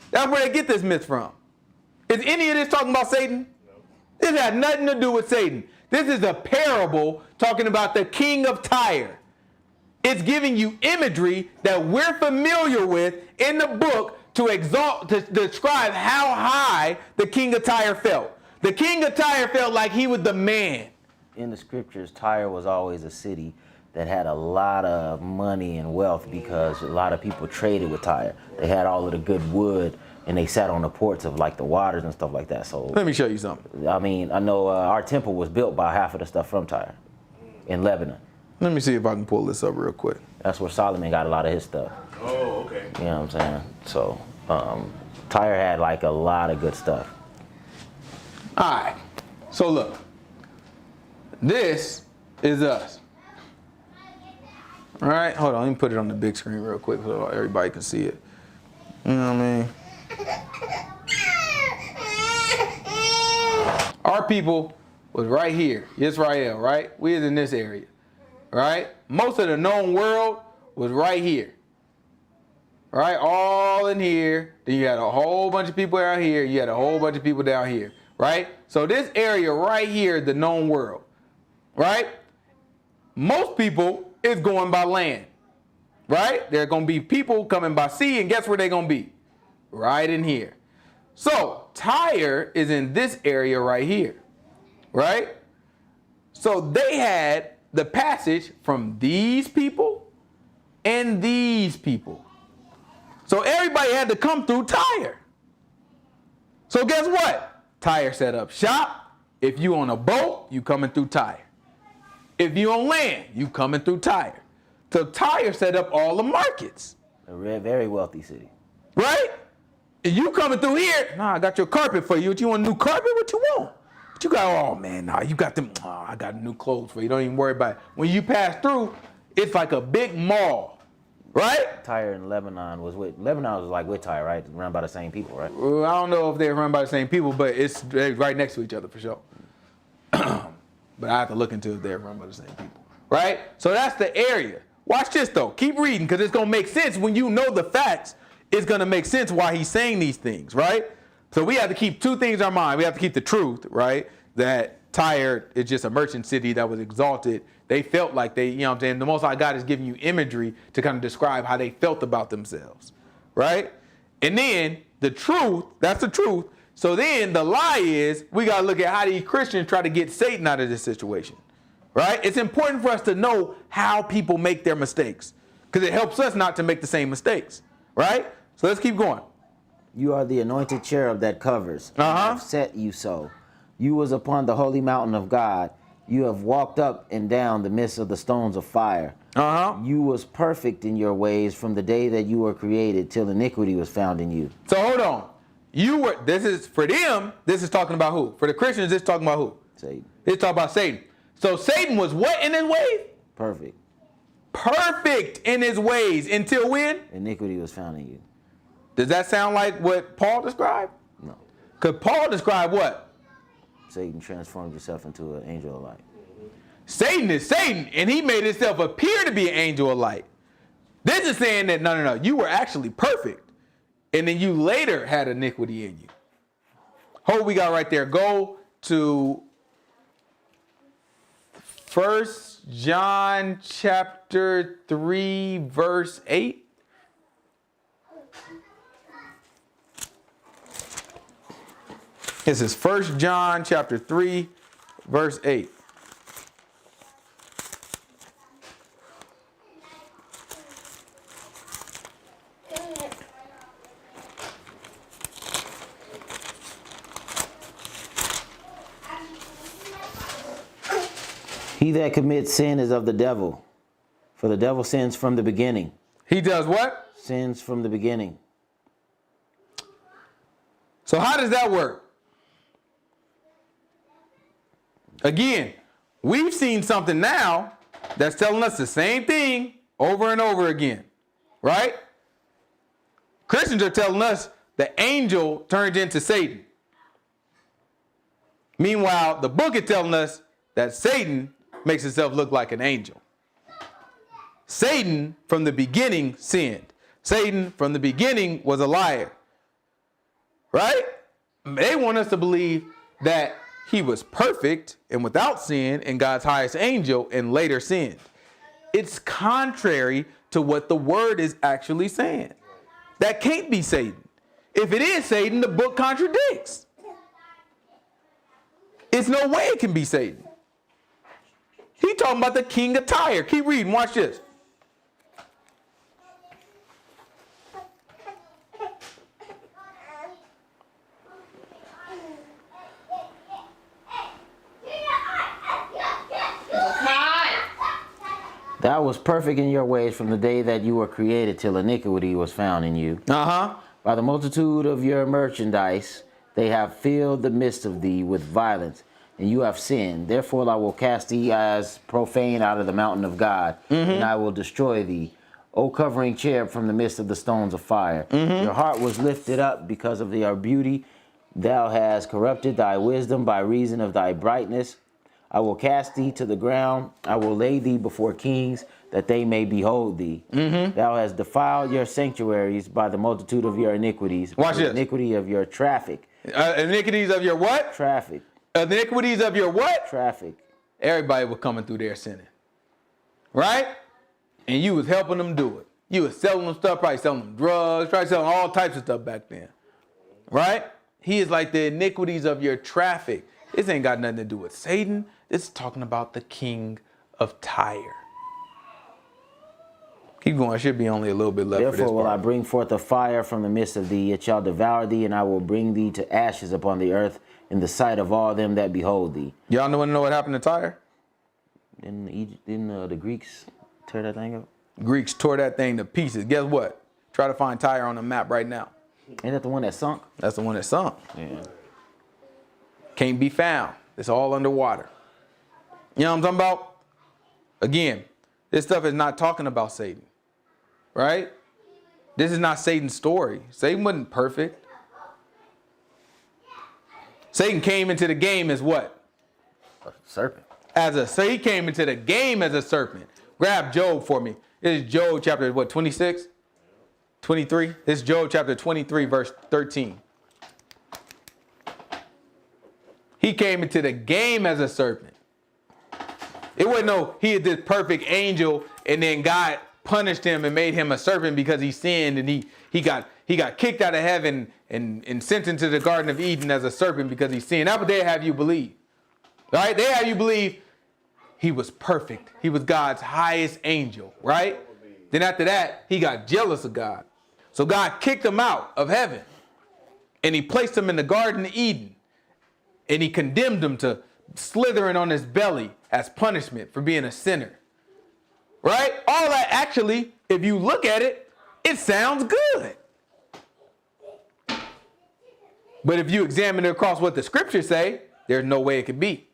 That's where they get this myth from. Is any of this talking about Satan? No. This had nothing to do with Satan. This is a parable talking about the king of Tyre. It's giving you imagery that we're familiar with in the book to describe how high the king of Tyre felt. The king of Tyre felt like he was the man. In the scriptures, Tyre was always a city that had a lot of money and wealth because a lot of people traded with Tyre. They had all of the good wood, and they sat on the ports of like the waters and stuff like that. So Let me show you something. I mean, I know our temple was built by half of the stuff from Tyre in Lebanon. Let me see if I can pull this up real quick. That's where Solomon got a lot of his stuff. Oh, okay. You know what I'm saying? So Tyre had like a lot of good stuff. All right. So look. This is us. All right. Hold on. Let me put it on the big screen real quick so everybody can see it. You know what I mean? Our people was right here, Israel, right? We is in this area, right? Most of the known world was right here. Right? All in here. Then you had a whole bunch of people out here. You had a whole bunch of people down here. Right? So this area right here, the known world. Right? Most people is going by land. Right? There are going to be people coming by sea, and guess where they're going to be? Right in here. So Tyre is in this area right here. Right? So they had the passage from these people and these people. So everybody had to come through Tyre. So guess what? Tyre set up shop. If you on a boat, you coming through Tyre. If you on land, you coming through Tyre. So Tyre set up all the markets. A very wealthy city. Right? And you coming through here, nah, I got your carpet for you. What you want, a new carpet? What you want? What you got? Oh man, nah, you got them. Oh, I got new clothes for you. Don't even worry about it. When you pass through, it's like a big mall. Right? Tyre in Lebanon was like with Tyre, right? Run by the same people, right? Well, I don't know if they're run by the same people, but it's right next to each other for sure. But I have to look into if they're run by the same people. Right? So that's the area. Watch this though. Keep reading because it's going to make sense when you know the facts. It's going to make sense why he's saying these things, right? So we have to keep two things in our mind. We have to keep the truth, right? That Tyre is just a merchant city that was exalted. They felt like they, you know what I'm saying? The Most High God is giving you imagery to kind of describe how they felt about themselves, right? And then the truth, that's the truth. So then the lie is we got to look at how these Christians try to get Satan out of this situation, right? It's important for us to know how people make their mistakes because it helps us not to make the same mistakes, right? So let's keep going. You are the anointed cherub that covers. I have set you so. You was upon the holy mountain of God. You have walked up and down the midst of the stones of fire. You was perfect in your ways from the day that you were created till iniquity was found in you. So hold on. This is for them, this is talking about who? For the Christians, this is talking about who? Satan. It's talking about Satan. So Satan was what in his ways? Perfect. Perfect in his ways until when? Iniquity was found in you. Does that sound like what Paul described? No. Because Paul described what? Satan transformed himself into an angel of light. Satan is Satan, and he made himself appear to be an angel of light. This is saying that, no, you were actually perfect, and then you later had iniquity in you. What we got right there? Go to 1 John chapter 3, verse 8. This is 1 John chapter 3, verse 8. He that commits sin is of the devil, for the devil sins from the beginning. He does what? Sins from the beginning. So how does that work? Again, we've seen something now that's telling us the same thing over and over again, right? Christians are telling us the angel turned into Satan. Meanwhile, the book is telling us that Satan makes himself look like an angel. Satan from the beginning sinned. Satan from the beginning was a liar, right? They want us to believe that he was perfect and without sin and God's highest angel and later sinned. It's contrary to what the word is actually saying. That can't be Satan. If it is Satan, the book contradicts. It's no way it can be Satan. He talking about the king of Tyre. Keep reading. Watch this. Thou was perfect in your ways from the day that you were created till iniquity was found in you. By the multitude of your merchandise, they have filled the midst of thee with violence, and you have sinned. Therefore I will cast thee as profane out of the mountain of God, and I will destroy thee, O covering cherub from the midst of the stones of fire. Your heart was lifted up because of your beauty. Thou hast corrupted thy wisdom by reason of thy brightness. I will cast thee to the ground. I will lay thee before kings, that they may behold thee. Thou hast defiled your sanctuaries by the multitude of your iniquities. Watch the this. iniquity of your traffic. Iniquities of your what? Traffic. Iniquities of your what? Traffic. Everybody was coming through there sinning. Right? And you was helping them do it. You was selling them stuff, probably selling them drugs, probably selling all types of stuff back then. Right? He is like the iniquities of your traffic. This ain't got nothing to do with Satan. This is talking about the king of Tyre. Keep going. Should be only a little bit left for this Therefore will I part. bring forth a fire from the midst of thee. It shall devour thee, and I will bring thee to ashes upon the earth in the sight of all them that behold thee. Y'all want to know what happened to Tyre? Didn't the Greeks tear that thing up? Greeks tore that thing to pieces. Guess what? Try to find Tyre on the map right now. Ain't that the one that sunk? That's the one that sunk. Yeah. Can't be found. It's all underwater. You know what I'm talking about? Again, this stuff is not talking about Satan. Right? This is not Satan's story. Satan wasn't perfect. Satan came into the game as what? A serpent. So he came into the game as a serpent. Grab Job for me. This is Job chapter, 26? 23? This is Job chapter 23, verse 13. He came into the game as a serpent. It wasn't he is this perfect angel and then God punished him and made him a serpent because he sinned and he got kicked out of heaven and sent into the Garden of Eden as a serpent because he sinned. That's what they have you believe. Right? They have you believe he was perfect. He was God's highest angel, right? Then after that, he got jealous of God. So God kicked him out of heaven and he placed him in the Garden of Eden and he condemned him to slithering on his belly as punishment for being a sinner. Right? All that actually, if you look at it, it sounds good. But if you examine it across what the scriptures say, there's no way it could be.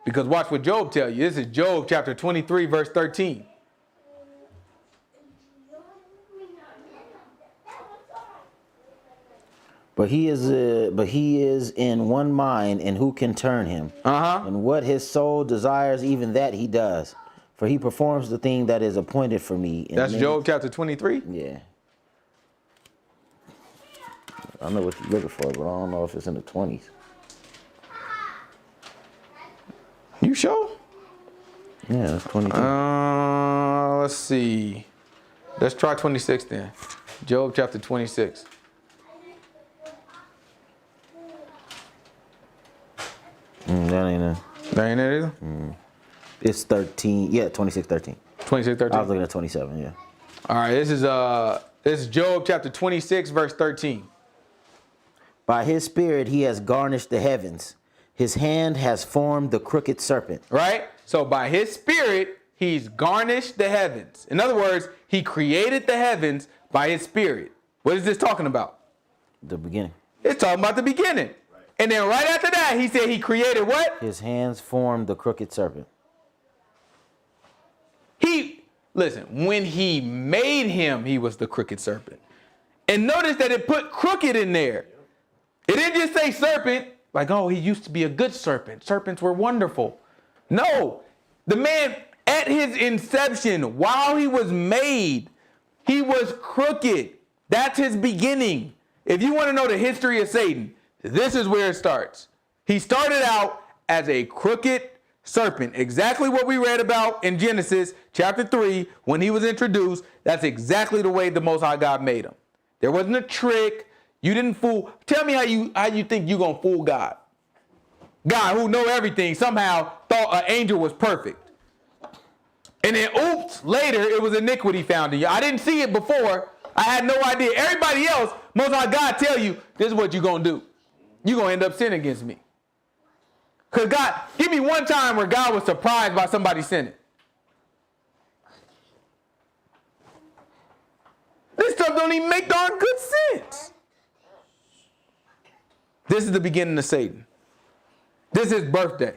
Because watch what Job tell you. This is Job chapter 23, verse 13. But he is in one mind, and who can turn him? And what his soul desires, even that he does. For he performs the thing that is appointed for me. That's Job chapter 23? Yeah. I know what you're looking for, but I don't know if it's in the 20s. You sure? Yeah, that's 22. Let's see. Let's try 26 then. Job chapter 26. That ain't it. That ain't it either? It's 13. Yeah, 26, 13. 26, 13? I was looking at 27, yeah. All right, this is Job chapter 26, verse 13. By his spirit he has garnished the heavens. His hand has formed the crooked serpent. Right? So by his spirit, he's garnished the heavens. In other words, he created the heavens by his spirit. What is this talking about? The beginning. It's talking about the beginning. And then right after that, he said he created what? His hands formed the crooked serpent. Listen, when he made him, he was the crooked serpent. And notice that it put crooked in there. It didn't just say serpent, like, oh, he used to be a good serpent. Serpents were wonderful. No, the man at his inception, while he was made, he was crooked. That's his beginning. If you want to know the history of Satan, this is where it starts. He started out as a crooked serpent. Exactly what we read about in Genesis chapter 3 when he was introduced. That's exactly the way the Most High God made him. There wasn't a trick. You didn't fool. Tell me how you think you're going to fool God. God, who know everything, somehow thought an angel was perfect. And then, oops, later it was iniquity found in you. I didn't see it before. I had no idea. Everybody else, Most High God tell you, this is what you're going to do. You're going to end up sinning against me. Because God, give me one time where God was surprised by somebody sinning. This stuff don't even make darn good sense. This is the beginning of Satan. This is his birthday.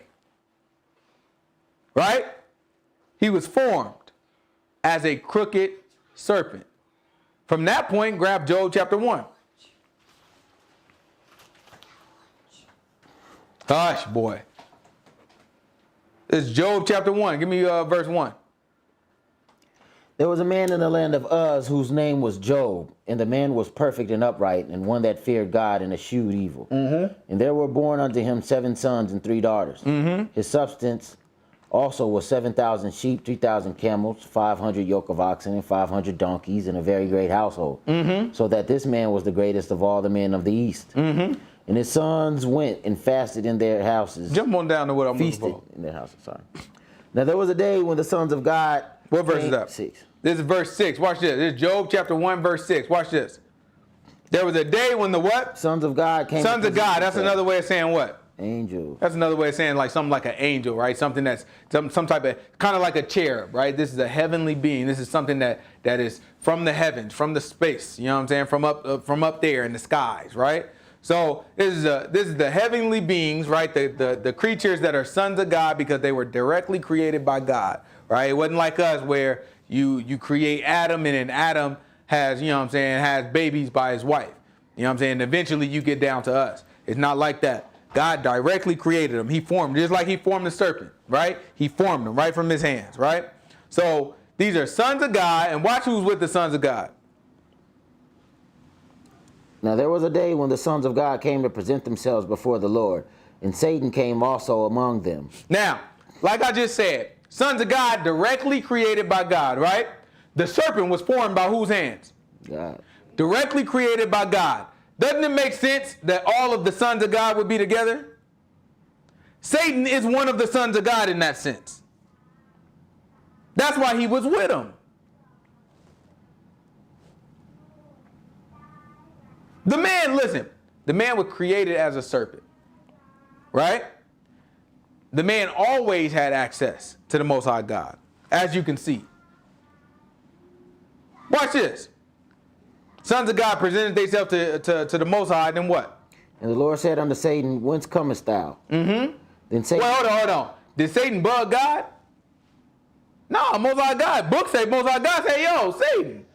Right? He was formed as a crooked serpent. From that point, grab Job chapter 1. Gosh, boy. It's Job chapter 1. Give me verse 1. There was a man in the land of Uz whose name was Job, and the man was perfect and upright, and one that feared God and eschewed evil. And there were born unto him 7 sons and 3 daughters. His substance also was 7,000 sheep, 3,000 camels, 500 yoke of oxen, and 500 donkeys, and a very great household. So that this man was the greatest of all the men of the east. And his sons went and fasted in their houses. Jump on down to what I'm looking Feasted for. in their houses. Sorry. Now there was a day when the sons of God. What verse is that? 6. This is verse 6. Watch this. This is Job chapter 1, verse 6. Watch this. There was a day when the what? Sons of God came. Sons of God. That's another way of saying what? Angel. That's another way of saying like something like an angel, right? Something that's some type of, kind of like a cherub, right? This is a heavenly being. This is something that is from the heavens, from the space. You know what I'm saying? From up there in the skies, right? So this is the heavenly beings, right? The creatures that are sons of God because they were directly created by God, right? It wasn't like us where you create Adam and then Adam has, you know what I'm saying, has babies by his wife. You know what I'm saying? Eventually you get down to us. It's not like that. God directly created them. He formed, just like he formed the serpent, right? He formed them right from his hands, right? So these are sons of God, and watch who's with the sons of God. Now there was a day when the sons of God came to present themselves before the Lord, and Satan came also among them. Now, like I just said, sons of God directly created by God, right? The serpent was formed by whose hands? God. Directly created by God. Doesn't it make sense that all of the sons of God would be together? Satan is one of the sons of God in that sense. That's why he was with him. The man, listen, the man was created as a serpent, right? The man always had access to the Most High God, as you can see. Watch this. Sons of God presented themselves to the Most High, then what? And the Lord said unto Satan, Whence comest thou? Then Satan. Well, hold on. Did Satan bug God? No, Most High God. Book say, Most High God say, yo, Satan,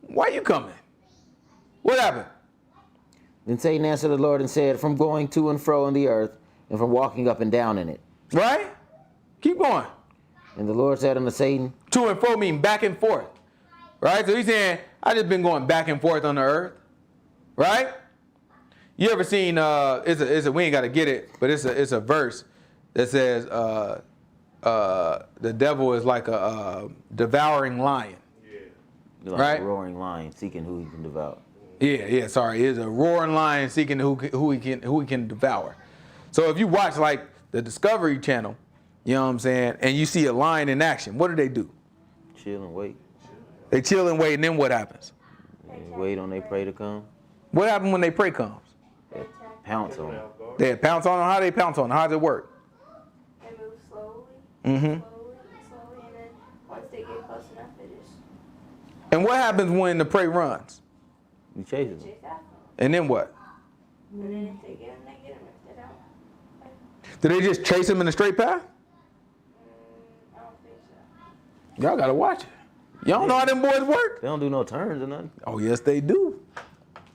why you coming? What happened? Then Satan answered the Lord and said, From going to and fro in the earth, and from walking up and down in it. Right? Keep going. And the Lord said unto Satan, To and fro mean back and forth. Right? So he's saying, I just been going back and forth on the earth. Right? You ever seen, we ain't got to get it, but it's a verse that says, the devil is like a devouring lion. like Right. a roaring lion seeking who he can devour. Yeah, sorry. It's a roaring lion seeking who he can devour. So if you watch like the Discovery Channel, you know what I'm saying, and you see a lion in action, what do? Chill and wait. They chill and wait, and then what happens? They wait on their prey to come. What happens when they prey comes? They pounce on them. They pounce on them. How do they pounce on them? How does it work? They move slowly, Mm-hmm. slowly, and then once they get close enough, they just And what happens when the prey runs? You chase them. chase after them. And then what? And then if they get them, they get them. If they don't, Do they just chase them in a straight path? I don't think so. Y'all gotta watch it. Y'all don't know how them boys work? They don't do no turns or nothing. Oh, yes, they do.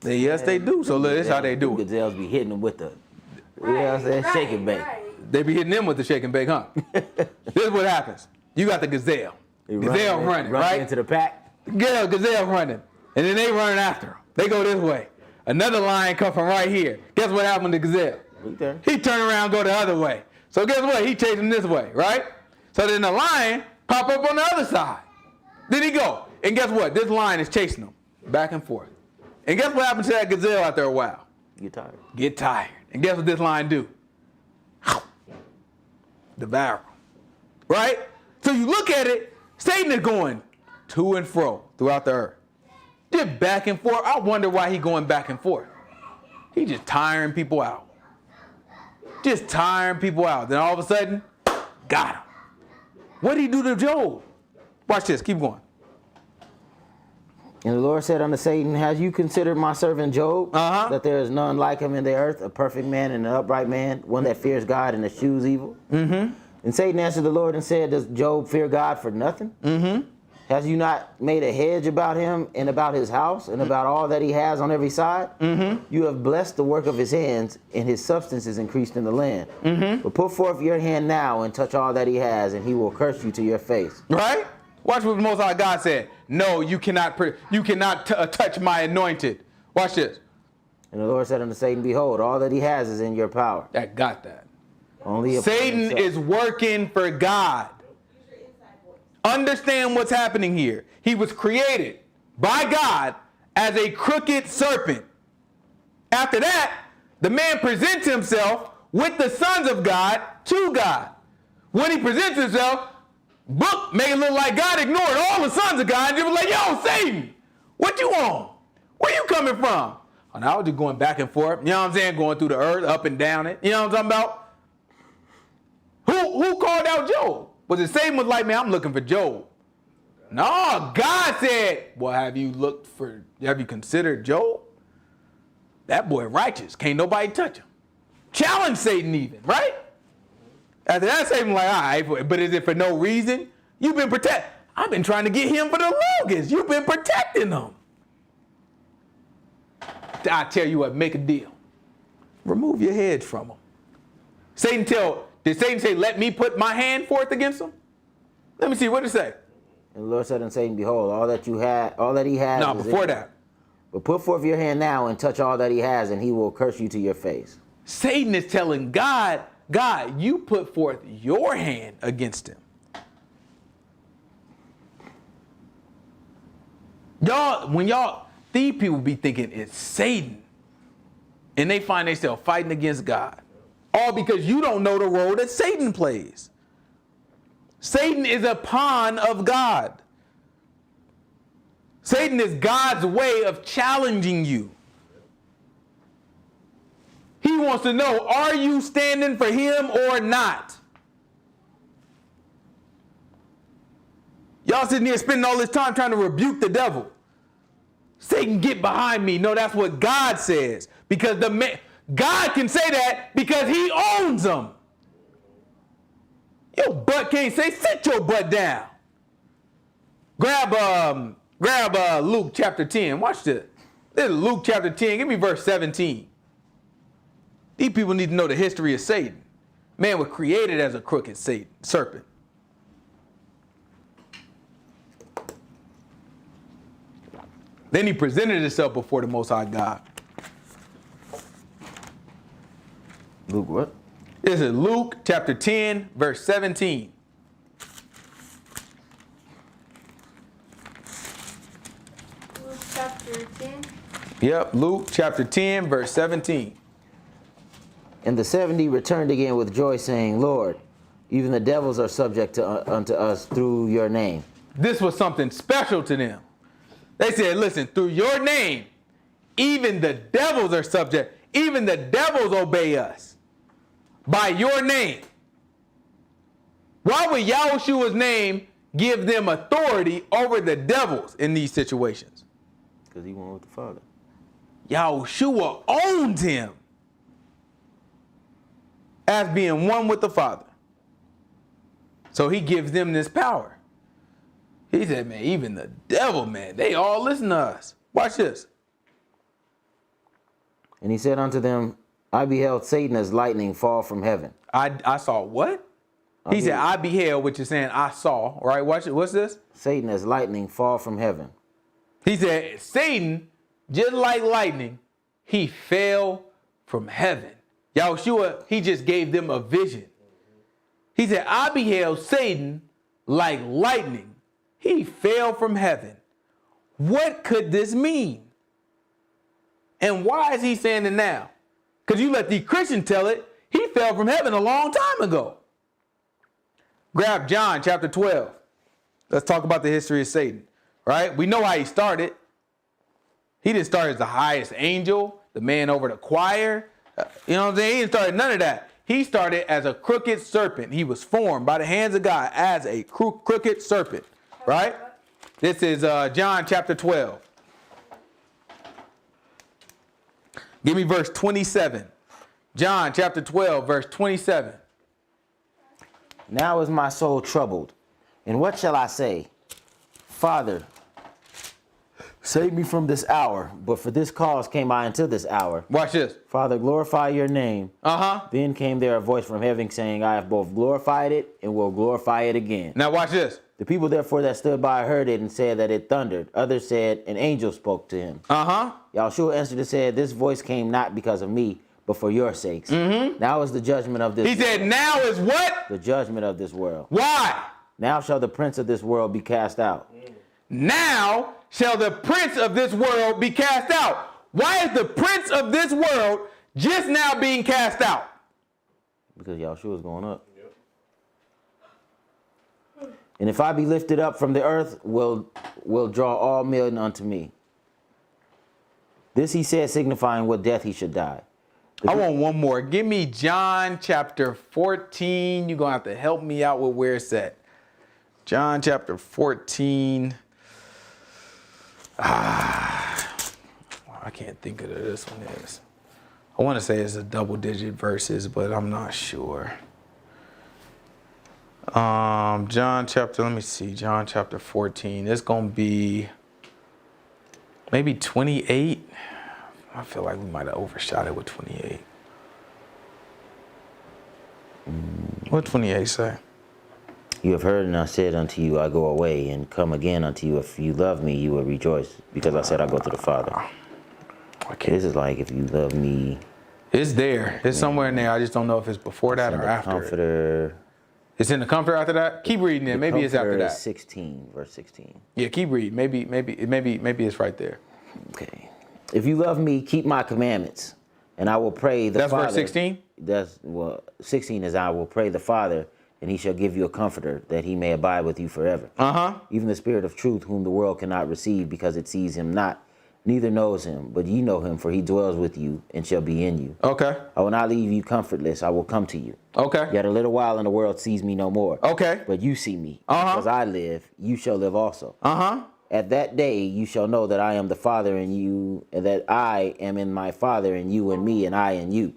Yes, they do. So look, this is how they do it. Gazelles be hitting them with the, you know what I'm saying, shake and bake. Right. They be hitting them with the shake and bake, huh? This is what happens. You got the gazelle. They Gazelle running, right? into the pack. Gazelle running. And then they running after him. They go this way. Another lion come from right here. Guess what happened to gazelle? Right there. He turn around, go the other way. So guess what? He chased him this way, right? So then the lion pop up on the other side. Then he go. And guess what? This lion is chasing him back and forth. And guess what happened to that gazelle after a while? Get tired. Get tired. And guess what this lion do? Devour him. Right? So you look at it, Satan is going to and fro throughout the earth. Just back and forth. I wonder why he going back and forth. He just tiring people out. Just tiring people out. Then all of a sudden, got him. What did he do to Job? Watch this. Keep going. And the Lord said unto Satan, Have you considered my servant Job, that there is none like him in the earth, a perfect man and an upright man, one that fears God and eschews evil? And Satan answered the Lord and said, Does Job fear God for nothing? Has you not made a hedge about him and about his house and about all that he has on every side? Mm-hmm. You have blessed the work of his hands, and his substance is increased in the land. Mm-hmm. But put forth your hand now and touch all that he has, and he will curse you to your face. Right? Watch what the Most High God said. No, you cannot touch my anointed. Watch this. And the Lord said unto Satan, behold, all that he has is in your power. I got that. Only Satan is working for God. Understand what's happening here. He was created by God as a crooked serpent. After that, the man presents himself with the sons of God to God. When he presents himself, book make it look like God ignored all the sons of God. And they were like, yo, Satan, what you on? Where you coming from? And I was just going back and forth, you know what I'm saying, going through the earth, up and down it. You know what I'm talking about? Who called out Job? Was it Satan was like, man, I'm looking for Job? No, God said, well, have you considered Job? That boy righteous. Can't nobody touch him. Challenge Satan even, right? After that, Satan like, all right, but is it for no reason? You've been protected. I've been trying to get him for the longest. You've been protecting him. I tell you what, make a deal. Remove your hedge from him. Did Satan say, let me put my hand forth against him? Let me see, what did it say? And the Lord said unto Satan, behold, all that he has. No, before that. But put forth your hand now and touch all that he has, and he will curse you to your face. Satan is telling God, you put forth your hand against him. These people be thinking it's Satan. And they find themselves fighting against God. All because you don't know the role that Satan plays. Satan is a pawn of God. Satan is God's way of challenging you. He wants to know, are you standing for him or not? Y'all sitting here spending all this time trying to rebuke the devil. Satan, get behind me. No, that's what God says. Because God can say that because he owns them. Your butt can't say, sit your butt down. Grab Luke chapter 10. Watch this. This is Luke chapter 10. Give me verse 17. These people need to know the history of Satan. Man was created as a crooked serpent. Then he presented himself before the Most High God. Luke what? This is Luke chapter 10, verse 17. Luke chapter 10. Yep, Luke chapter 10, verse 17. And the 70 returned again with joy, saying, Lord, even the devils are subject unto us through your name. This was something special to them. They said, listen, through your name, even the devils are subject. Even the devils obey us. By your name. Why would Yahushua's name give them authority over the devils in these situations? Because he went with the Father. Yahushua owns him as being one with the Father. So he gives them this power. He said, man, even the devil, man, they all listen to us. Watch this. And he said unto them, I beheld Satan as lightning fall from heaven. I saw what? He said, I beheld, which is saying I saw, right? Watch it. What's this? Satan as lightning fall from heaven. He said, Satan, just like lightning, he fell from heaven. Yahushua, he just gave them a vision. He said, I beheld Satan like lightning. He fell from heaven. What could this mean? And why is he saying it now? Because you let the Christian tell it, he fell from heaven a long time ago. Grab John chapter 12. Let's talk about the history of Satan, right? We know how he started. He didn't start as the highest angel, the man over the choir. You know what I'm saying? He didn't start none of that. He started as a crooked serpent. He was formed by the hands of God as a crooked serpent, right? This is John chapter 12. Give me verse 27. John chapter 12, verse 27. Now is my soul troubled, and what shall I say? Father, save me from this hour, but for this cause came I into this hour. Watch this. Father, glorify your name. Then came there a voice from heaven saying, I have both glorified it and will glorify it again. Now watch this. The people therefore that stood by heard it and said that it thundered. Others said, an angel spoke to him. Yahshua answered and said, this voice came not because of me, but for your sakes. Now is the judgment of this He said, now is what? The judgment of this world. Why? Now shall the prince of this world be cast out. Now shall the prince of this world be cast out. Why is the prince of this world just now being cast out? Because Yahshua is going up. And if I be lifted up from the earth, will draw all men unto me. This he said, signifying what death he should die. I want one more. Give me John chapter 14. You're going to have to help me out with where it's at. John chapter 14. I can't think of what this one is. I want to say it's a double-digit verses, but I'm not sure. John chapter, let me see. John chapter 14. It's going to be maybe 28. I feel like we might have overshot it with 28. What 28 say? You have heard and I said unto you, I go away and come again unto you. If you love me, you will rejoice, because I said I go to the Father. Okay. This is like, if you love me. It's there. It's somewhere in there. I just don't know if it's before that or after. Comforter. It's in the Comforter after that? Keep reading it. Maybe it's after that. 16, verse 16. Yeah, keep reading. Maybe it's right there. Okay. If you love me, keep my commandments, and I will pray the Father. That's verse 16? 16 is, I will pray the Father, and he shall give you a comforter, that he may abide with you forever. Even the Spirit of truth, whom the world cannot receive, because it sees him not, neither knows him, but ye know him, for he dwells with you and shall be in you. Okay. I will not leave you comfortless, I will come to you. Okay. Yet a little while and the world sees me no more. Okay. But you see me. Because I live, you shall live also. At that day you shall know that I am the Father in you, and that I am in my Father, and you in me, and I in you.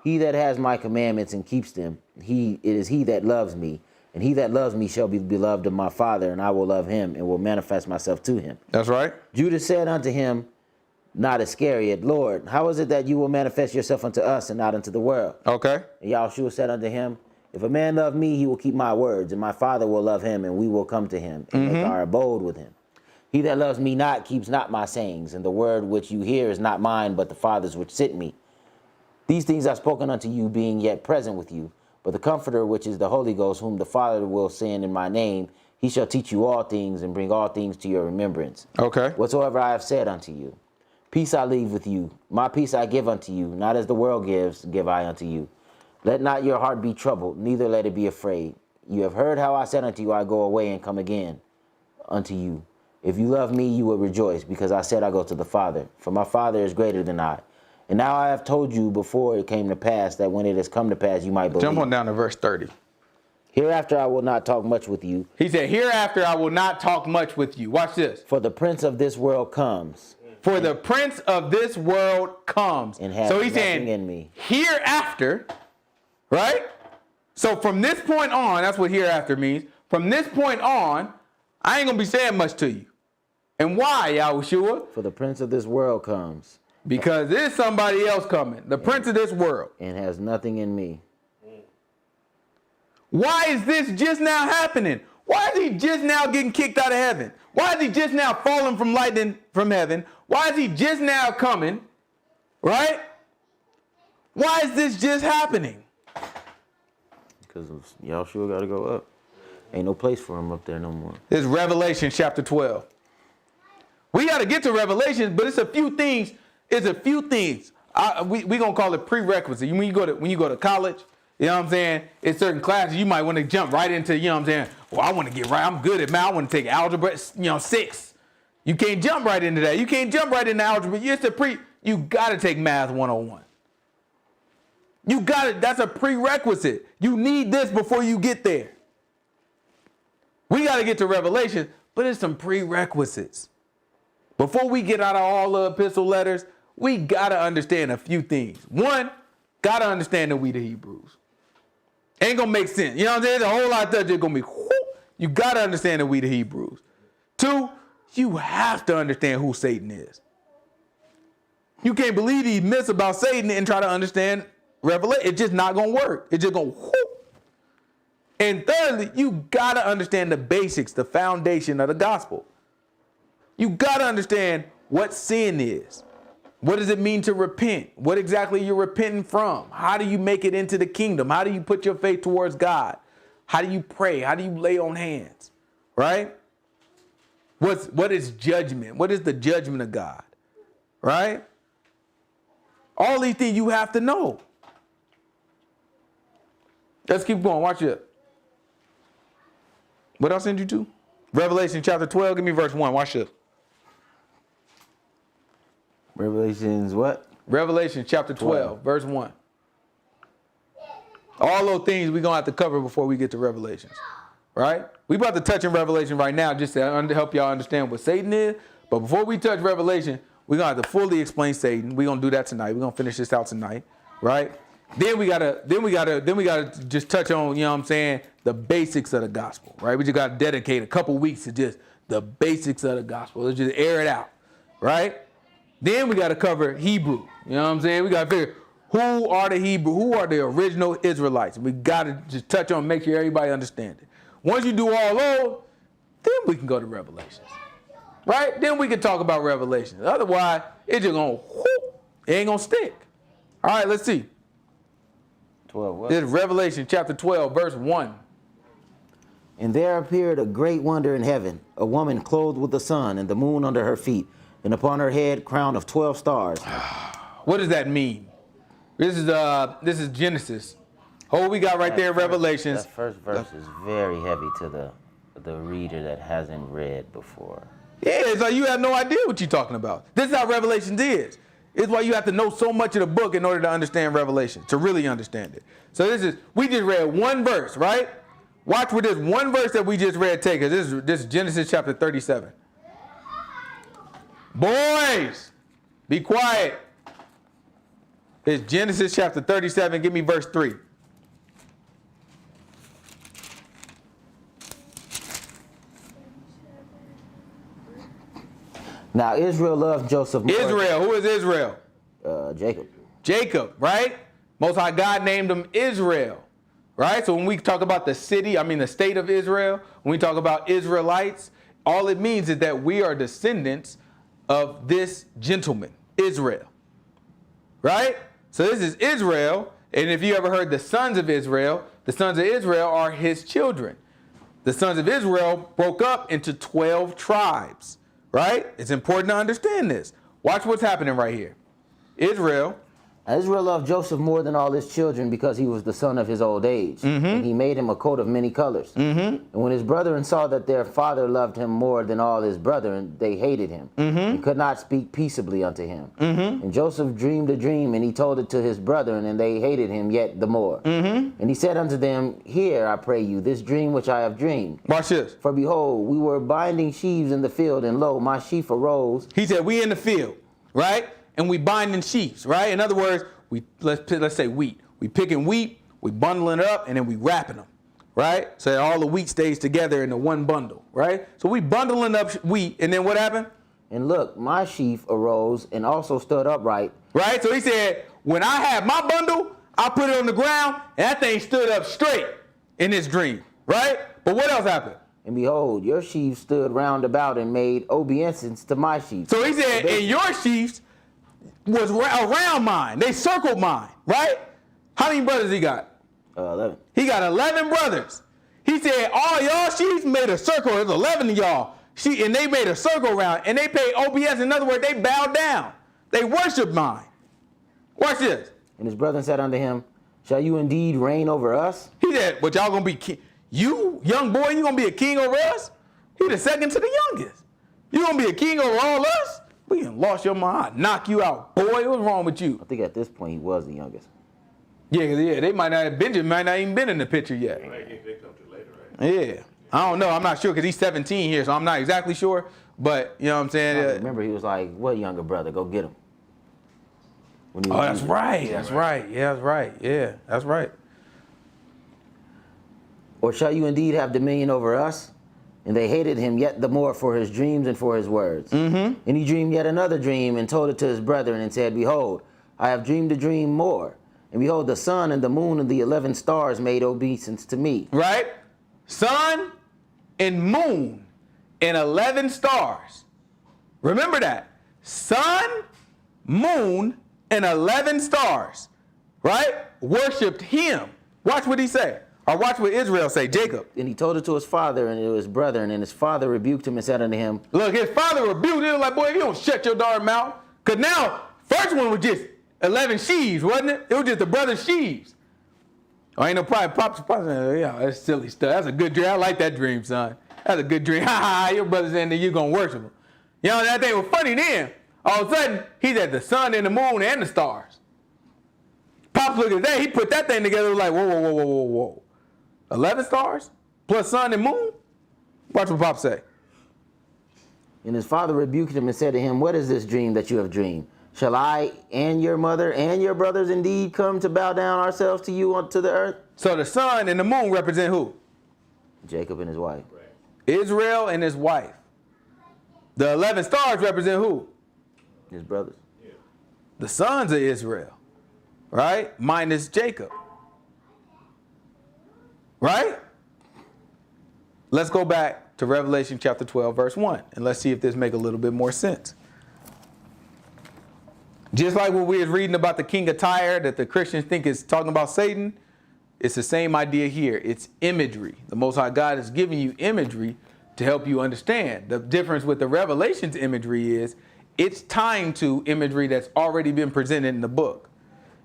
He that has my commandments and keeps them, it is he that loves me. And he that loves me shall be beloved of my Father, and I will love him, and will manifest myself to him. That's right. Judas said unto him, not Iscariot, Lord, how is it that you will manifest yourself unto us and not unto the world? Okay. And Yahshua said unto him, if a man love me, he will keep my words, and my Father will love him, and we will come to him, and make our abode with him. He that loves me not keeps not my sayings, and the word which you hear is not mine, but the Father's which sent me. These things I've spoken unto you, being yet present with you. But the Comforter, which is the Holy Ghost, whom the Father will send in my name, he shall teach you all things, and bring all things to your remembrance. Okay. Whatsoever I have said unto you, peace I leave with you. My peace I give unto you, not as the world gives, give I unto you. Let not your heart be troubled, neither let it be afraid. You have heard how I said unto you, I go away and come again unto you. If you love me, you will rejoice, because I said I go to the Father. For my Father is greater than I. And now I have told you before it came to pass, that when it has come to pass, you might believe. Jump on down to verse 30. Hereafter I will not talk much with you. He said, hereafter I will not talk much with you. Watch this. For the prince of this world comes. For the prince of this world comes. And has so he's nothing saying, in me. Hereafter, right? So from this point on, that's what hereafter means. From this point on, I ain't going to be saying much to you. And why, Yahushua? For the prince of this world comes. Because there's somebody else coming. The prince of this world. And has nothing in me. Why is this just now happening? Why is he just now getting kicked out of heaven? Why is he just now falling from lightning from heaven? Why is he just now coming? Right? Why is this just happening? Because Yahshua got to go up. Ain't no place for him up there no more. It's Revelation chapter 12. We got to get to Revelation, but it's a few things. It's a few things. We going to call it prerequisite. When you go to college, you know what I'm saying? In certain classes, you might want to jump right into, you know what I'm saying? Well, I want to get right. I'm good at math. I want to take algebra, 6. You can't jump right into that. You can't jump right into algebra. You got to take math 101. You got it. That's a prerequisite. You need this before you get there. We got to get to Revelation, but it's some prerequisites. Before we get out of all the epistle letters, we got to understand a few things. One, got to understand that we the Hebrews. Ain't going to make sense. You know what I'm saying? There's a whole lot of stuff that's going to be, you got to understand that we the Hebrews. 2, you have to understand who Satan is. You can't believe these myths about Satan and try to understand Revelation. It's just not going to work. It's just going to whoop. And thirdly, you got to understand the basics, the foundation of the gospel. You got to understand what sin is. What does it mean to repent? What exactly you're repenting from? How do you make it into the kingdom? How do you put your faith towards God? How do you pray? How do you lay on hands? Right? What is judgment? What is the judgment of God? Right? All these things you have to know. Let's keep going. Watch it. What else send you to? Revelation chapter 12. Give me verse 1. Watch this. Revelations what? Revelation chapter 12, verse 1. All those things we're going to have to cover before we get to Revelations. Right? We about to touch in Revelation right now just to help y'all understand what Satan is. But before we touch Revelation, we're going to have to fully explain Satan. We're going to do that tonight. We're going to finish this out tonight. Right? Then we gotta just touch on, you know what I'm saying, the basics of the gospel. Right? We just got to dedicate a couple weeks to just the basics of the gospel. Let's just air it out. Right? Then we got to cover Hebrew. You know what I'm saying? We got to figure who are the Hebrew, who are the original Israelites. We got to just touch on, make sure everybody understands it. Once you do all those, then we can go to Revelations. Right? Then we can talk about Revelations. Otherwise, it's just going to whoop. It ain't going to stick. All right, let's see. 12 what? This is Revelation chapter 12, verse 1. And there appeared a great wonder in heaven, a woman clothed with the sun and the moon under her feet, and upon her head crown of 12 stars. What does that mean? This is Genesis. What we got right there in Revelations. That first verse is very heavy to the reader that hasn't read before. Yeah, it's like you have no idea what you're talking about. This is how Revelations is. It's why you have to know so much of the book in order to understand Revelation, to really understand it. So we just read one verse, right? Watch with this one verse that we just read take us. This is Genesis chapter 37. Boys, be quiet. It's Genesis chapter 37. Give me verse 3. Now Israel loved Joseph more. Israel. Who is Israel? Jacob. Jacob, right? Most High God named him Israel, right? So when we talk about the state of Israel, when we talk about Israelites, all it means is that we are descendants of this gentleman, Israel, right? So this is Israel, and if you ever heard the sons of Israel are his children. The sons of Israel broke up into 12 tribes, right? It's important to understand this. Watch what's happening right here. Israel loved Joseph more than all his children because he was the son of his old age. Mm-hmm. And he made him a coat of many colors. Mm-hmm. And when his brethren saw that their father loved him more than all his brethren, they hated him and could not speak peaceably unto him. Mm-hmm. And Joseph dreamed a dream, and he told it to his brethren, and they hated him yet the more. Mm-hmm. And he said unto them, Hear, I pray you, this dream which I have dreamed. Watch this. For behold, we were binding sheaves in the field, and lo, my sheaf arose. He said, we in the field, right? And we binding sheaves, right? In other words, let's say wheat. We picking wheat, we bundling it up, and then we wrapping them, right? So that all the wheat stays together in the one bundle, right? So we bundling up wheat, and then what happened? And look, my sheaf arose and also stood upright. Right? So he said, when I had my bundle, I put it on the ground, and that thing stood up straight in this dream, right? But what else happened? And behold, your sheaves stood round about and made obeisance to my sheaves. So he said, and your sheaves was around mine. They circled mine, right? How many brothers he got? 11. He got 11 brothers. He said, all y'all sheaves made a circle. There's 11 of y'all. And they made a circle around, and they paid obedience. In other words, they bowed down. They worshiped mine. Watch this. And his brethren said unto him, Shall you indeed reign over us? He said, but y'all gonna be king. You, young boy, you gonna be a king over us? He the second to the youngest. You gonna be a king over all us? We done lost your mind. I'd knock you out, boy. What's wrong with you? I think at this point he was the youngest. Yeah, they might not have Benjamin might not even been in the picture yet. They come to later, right? Yeah. I don't know. I'm not sure because he's 17 here, so I'm not exactly sure. But you know what I'm saying? I remember he was like, what younger brother? Go get him. Oh, that's right. That's right. Yeah, that's right. Yeah, that's right. Or shall you indeed have dominion over us? And they hated him yet the more for his dreams and for his words. And he dreamed yet another dream and told it to his brethren and said, Behold, I have dreamed a dream more. And behold, the sun and the moon and the 11 stars made obeisance to me. Right? Sun and moon and 11 stars. Remember that. Sun, moon, and 11 stars. Right? Worshipped him. Watch what he said. Or watch what Israel say, Jacob. And he told it to his father and to his brethren, and his father rebuked him and said unto him, Look, his father rebuked him like, boy, you don't shut your darn mouth. Because now, first one was just 11 sheaves, wasn't it? It was just the brother's sheaves. Oh, ain't no problem. Pops, yeah, that's silly stuff. That's a good dream. I like that dream, son. That's a good dream. Ha ha, your brother's in there, you're going to worship him. You know, that thing was funny then. All of a sudden, he's at the sun and the moon and the stars. Pops look at that. He put that thing together like, whoa, whoa, whoa, whoa, whoa, whoa. 11 stars plus sun and moon? Watch what Pop say. And his father rebuked him and said to him, What is this dream that you have dreamed? Shall I and your mother and your brothers indeed come to bow down ourselves to you unto the earth? So the sun and the moon represent who? Jacob and his wife. Israel and his wife. The 11 stars represent who? His brothers. The sons of Israel. Right? Minus Jacob. Right? Let's go back to Revelation chapter 12, verse 1, and let's see if this makes a little bit more sense. Just like what we was reading about the king of Tyre that the Christians think is talking about Satan, it's the same idea here. It's imagery. The Most High God is giving you imagery to help you understand. The difference with the Revelation's imagery is it's tying to imagery that's already been presented in the book.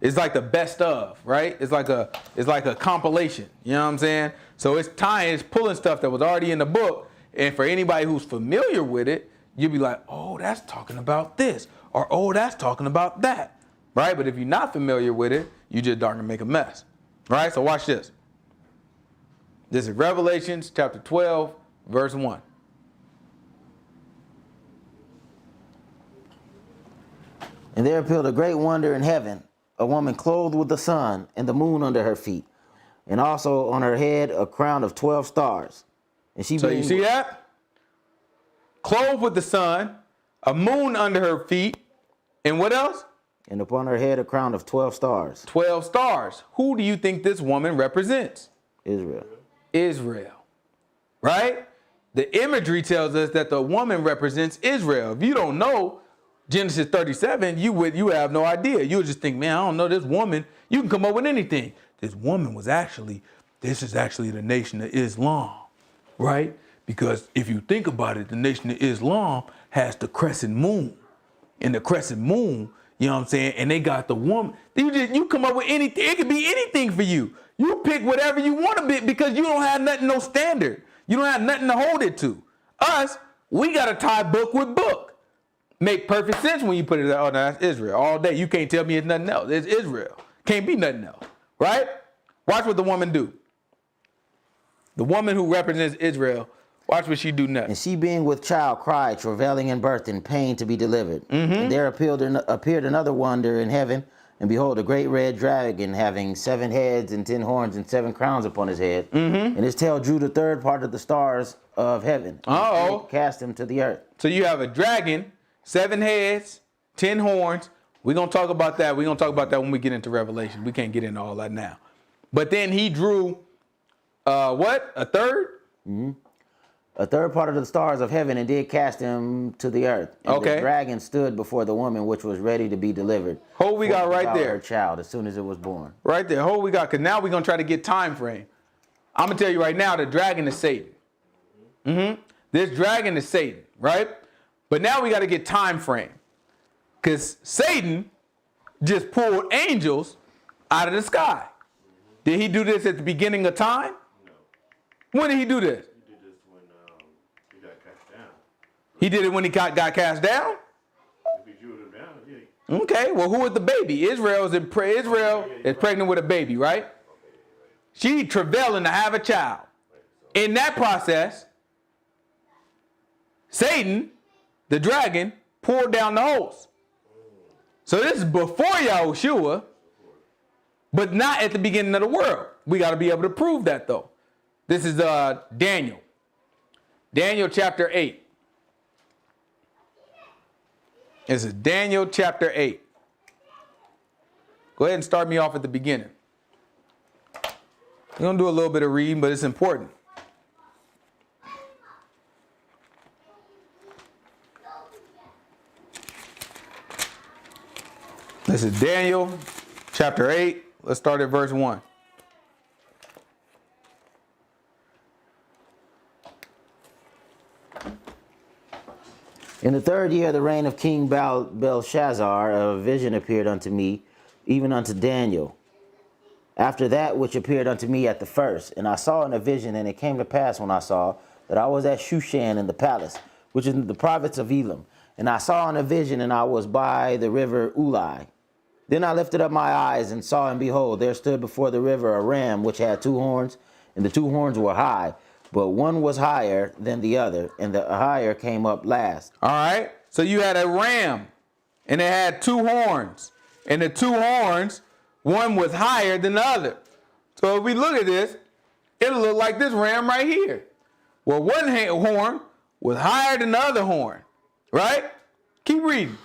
It's like the best of, right? It's like a compilation. You know what I'm saying? So it's pulling stuff that was already in the book. And for anybody who's familiar with it, you'll be like, oh, that's talking about this. Or, oh, that's talking about that. Right? But if you're not familiar with it, you just darn to make a mess. Right? So watch this. This is Revelations chapter 12, verse 1. And there appeared a great wonder in heaven, a woman clothed with the sun and the moon under her feet, and also on her head a crown of 12 stars. And she So you see that? Clothed with the sun, a moon under her feet, and what else? And upon her head a crown of 12 stars. 12 stars. Who do you think this woman represents? Israel. Israel. Right? The imagery tells us that the woman represents Israel. If you don't know Genesis 37, you have no idea. You would just think, man, I don't know this woman. You can come up with anything. This woman is actually the Nation of Islam, right? Because if you think about it, the Nation of Islam has the crescent moon. And the crescent moon, you know what I'm saying? And they got the woman. You come up with anything. It could be anything for you. You pick whatever you want to be because you don't have nothing, no standard. You don't have nothing to hold it to. Us, we got to tie book with book. Make perfect sense when you put it, oh, no, that's Israel. All day, you can't tell me it's nothing else. It's Israel. Can't be nothing else, right? Watch what the woman do. The woman who represents Israel, watch what she do next. And she being with child cried, travailing in birth and pain to be delivered. And there appeared another wonder in heaven, and behold, a great red dragon having 7 heads and 10 horns and 7 crowns upon his head. And his tail drew the third part of the stars of heaven. And cast him to the earth. So you have a dragon, 7 heads, 10 horns. We're going to talk about that. We're going to talk about that when we get into Revelation. We can't get into all that now. But then he drew, what? A third? A third part of the stars of heaven, and did cast him to the earth. And the dragon stood before the woman which was ready to be delivered. Hold we got right there. Her child as soon as it was born. Right there. Hold we got, because now we're going to try to get time frame. I'm going to tell you right now, the dragon is Satan. This dragon is Satan, right? But now we got to get time frame. Because Satan just pulled angels out of the sky. Did he do this at the beginning of time? No. When did he do this? He did this when he got cast down. He did it when he got cast down? If he drew him down, yeah. Okay, well, who is the baby? Israel is pregnant with a baby, right? She travailing to have a child. In that process, Satan, the dragon, poured down the host. So this is before Yahushua, but not at the beginning of the world. We got to be able to prove that, though. This is Daniel. Daniel chapter 8. This is Daniel chapter 8. Go ahead and start me off at the beginning. We're going to do a little bit of reading, but it's important. This is Daniel chapter 8. Let's start at verse 1. In the third year of the reign of King Belshazzar, a vision appeared unto me, even unto Daniel. After that which appeared unto me at the first, and I saw in a vision, and it came to pass when I saw that I was at Shushan in the palace, which is in the province of Elam. And I saw in a vision, and I was by the river Ulai. Then I lifted up my eyes and saw, and behold, there stood before the river a ram which had 2 horns, and the 2 horns were high, but one was higher than the other, and the higher came up last. All right. So you had a ram, and it had 2 horns, and the 2 horns, one was higher than the other. So if we look at this, it'll look like this ram right here, where one horn was higher than the other horn, right? Keep reading.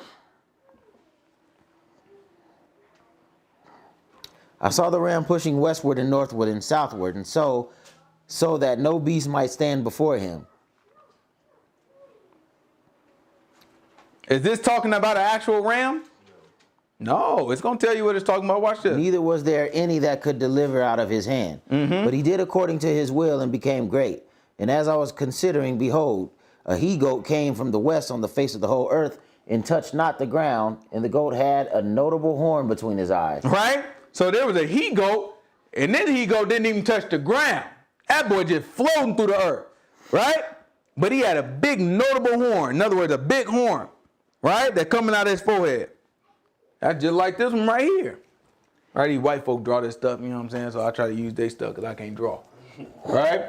I saw the ram pushing westward and northward and southward, and so that no beast might stand before him. Is this talking about an actual ram? No, it's going to tell you what it's talking about. Watch this. Neither was there any that could deliver out of his hand. But he did according to his will and became great. And as I was considering, behold, a he-goat came from the west on the face of the whole earth and touched not the ground. And the goat had a notable horn between his eyes. Right? So there was a he-goat, and then the he-goat didn't even touch the ground. That boy just floating through the earth, right? But he had a big notable horn. In other words, a big horn, right? That coming out of his forehead. That's just like this one right here. Right? These white folk draw this stuff, you know what I'm saying? So I try to use their stuff because I can't draw. Right?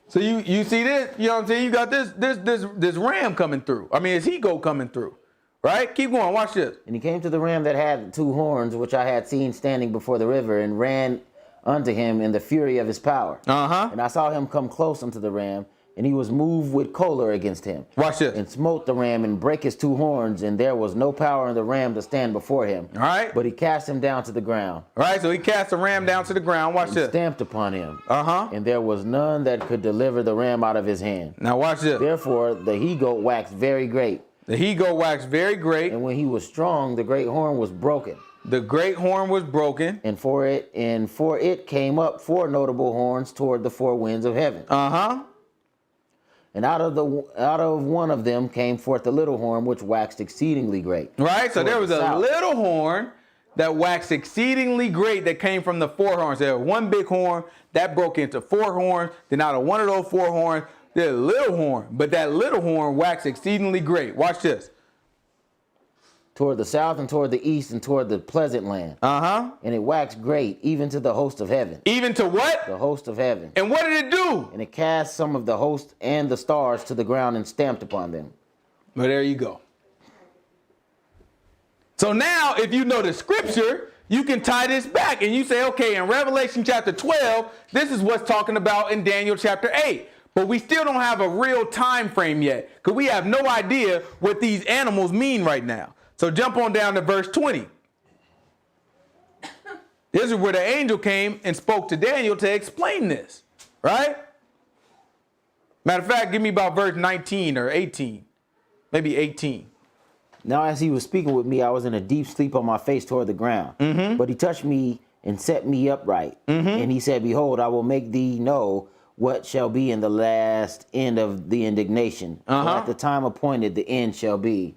So you see this, you know what I'm saying? You got this ram coming through. I mean, it's he-goat coming through. Right? Keep going. Watch this. And he came to the ram that had 2 horns, which I had seen standing before the river, and ran unto him in the fury of his power. And I saw him come close unto the ram, and he was moved with choler against him. Watch this. And smote the ram and brake his 2 horns, and there was no power in the ram to stand before him. All right. But he cast him down to the ground. All right, so he cast the ram down to the ground. Watch this. Stamped upon him. Uh-huh. And there was none that could deliver the ram out of his hand. Now watch this. Therefore the he-goat waxed very great. The he-goat waxed very great. And when he was strong, the great horn was broken. The great horn was broken. And for it came up 4 notable horns toward the 4 winds of heaven. Uh-huh. And out of one of them came forth the little horn, which waxed exceedingly great. Right? So there was a little horn that waxed exceedingly great that came from the 4 horns. There was one big horn that broke into 4 horns. Then out of one of those 4 horns, there's a little horn. But that little horn waxed exceedingly great. Watch this. Toward the south and toward the east and toward the pleasant land. Uh-huh. And it waxed great, even to the host of heaven. Even to what? The host of heaven. And what did it do? And it cast some of the host and the stars to the ground and stamped upon them. Well, there you go. So now, if you know the scripture, you can tie this back and you say, okay, in Revelation chapter 12, this is what's talking about in Daniel chapter 8. But we still don't have a real time frame yet because we have no idea what these animals mean right now. So jump on down to verse 20. This is where the angel came and spoke to Daniel to explain this, right? Matter of fact, give me about verse 19 or 18, maybe 18. Now as he was speaking with me, I was in a deep sleep on my face toward the ground. But he touched me and set me upright. And he said, behold, I will make thee know what shall be in the last end of the indignation. For at the time appointed, the end shall be.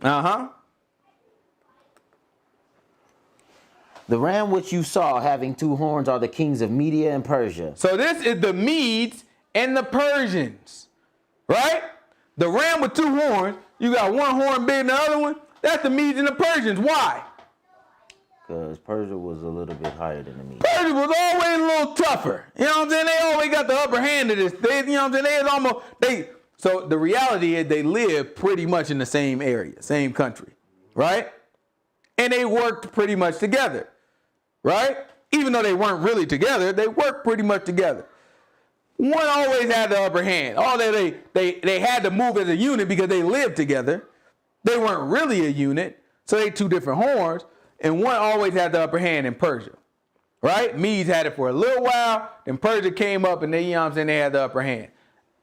The ram which you saw having 2 horns are the kings of Media and Persia. So this is the Medes and the Persians, right? The ram with 2 horns, you got one horn bigger than the other one. That's the Medes and the Persians. Why? Because Persia was a little bit higher than the Medes. Persia was always a little tougher. You know what I'm saying? They always got the upper hand of this. You know what I'm saying? So the reality is they live pretty much in the same area, same country, right? And they worked pretty much together, right? Even though they weren't really together, they worked pretty much together. One always had the upper hand. All they had to move as a unit because they lived together. They weren't really a unit, so they two different horns, and one always had the upper hand in Persia. Right? Medes had it for a little while, then Persia came up and they, you know what I'm saying, they had the upper hand.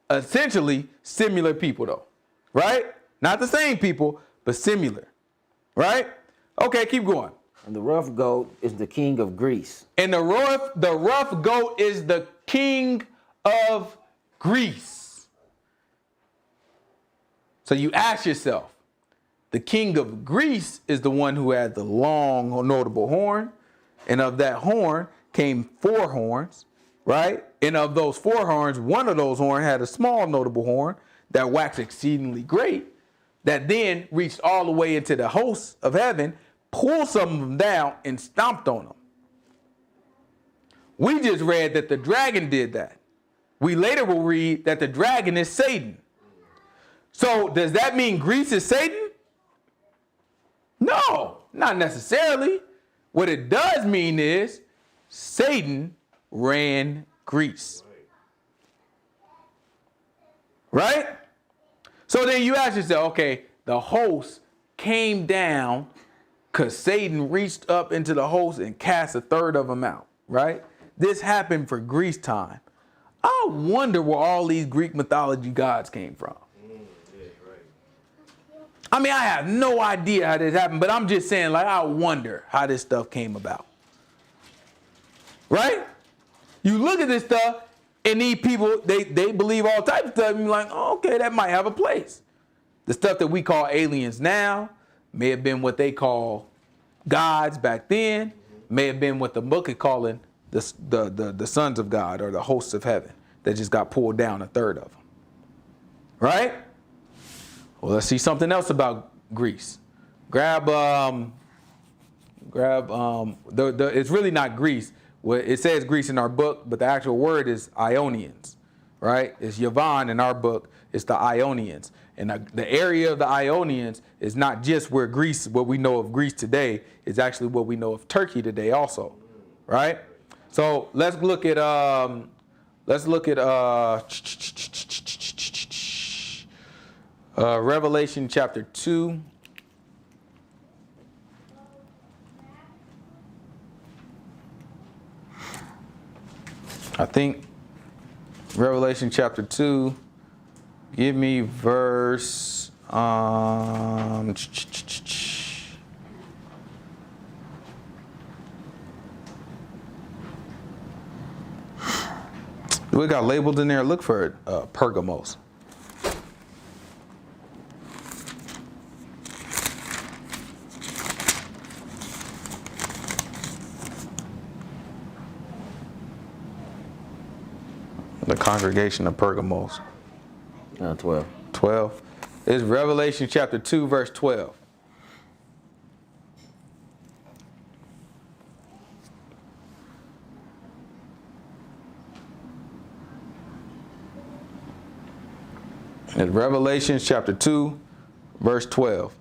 Essentially, similar people though. Right? Not the same people, but similar. Right? Okay, keep going. And the rough goat is the king of Greece. And the rough goat is the king of Greece. So you ask yourself, the king of Greece is the one who had the long notable horn. And of that horn came 4 horns, right? And of those 4 horns, one of those horns had a small notable horn that waxed exceedingly great, that then reached all the way into the hosts of heaven, pulled some of them down, and stomped on them. We just read that the dragon did that. We later will read that the dragon is Satan. So does that mean Greece is Satan? No, not necessarily. What it does mean is Satan ran Greece. Right? So then you ask yourself, okay, the host came down because Satan reached up into the host and cast a third of them out. Right? This happened for Greece time. I wonder where all these Greek mythology gods came from. I mean, I have no idea how this happened, but I'm just saying, like, I wonder how this stuff came about. Right? You look at this stuff, and these people, they believe all types of stuff, and you're like, oh, okay, that might have a place. The stuff that we call aliens now may have been what they call gods back then, may have been what the book is calling the sons of God or the hosts of heaven that just got pulled down a third of them. Right? Well, let's see something else about Greece. It's really not Greece. Well, it says Greece in our book, but the actual word is Ionians, right? It's Yavon in our book. It's the Ionians. And the area of the Ionians is not just where Greece, what we know of Greece today, it's actually what we know of Turkey today also, right? So let's look at Revelation chapter 2. I think Revelation chapter 2. Give me verse. We got labeled in there. Look for it. Pergamos. The congregation of Pergamos. 12. 12. It's Revelation chapter 2, verse 12. It's Revelation chapter 2, verse 12.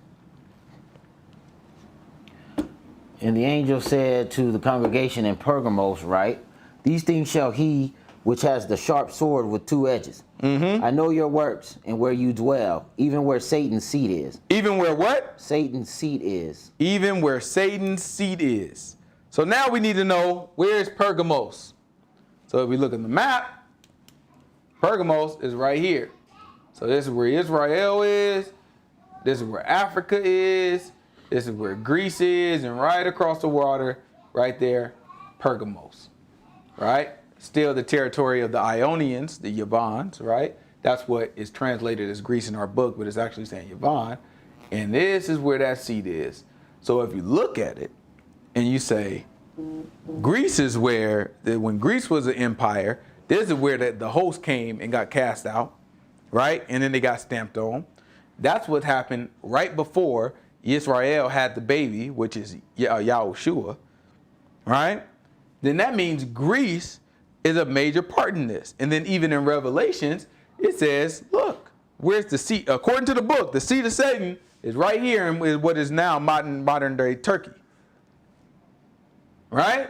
And the angel said to the congregation in Pergamos, right? These things shall he which has the sharp sword with 2 edges. I know your works and where you dwell, even where Satan's seat is. Even where what? Satan's seat is. Even where Satan's seat is. So now we need to know, where is Pergamos? So if we look at the map, Pergamos is right here. So this is where Israel is. This is where Africa is. This is where Greece is. And right across the water, right there, Pergamos. Right? Still the territory of the Ionians, the Yavans, right? That's what is translated as Greece in our book, but it's actually saying Yavon. And this is where that seat is. So if you look at it and you say, Greece is where, when Greece was an empire, this is where the host came and got cast out, right? And then they got stamped on. That's what happened right before Israel had the baby, which is Yahushua, right? Then that means Greece is a major part in this. And then even in Revelations, it says, look, where's the seat? According to the book, the seat of Satan is right here in what is now modern day Turkey. Right?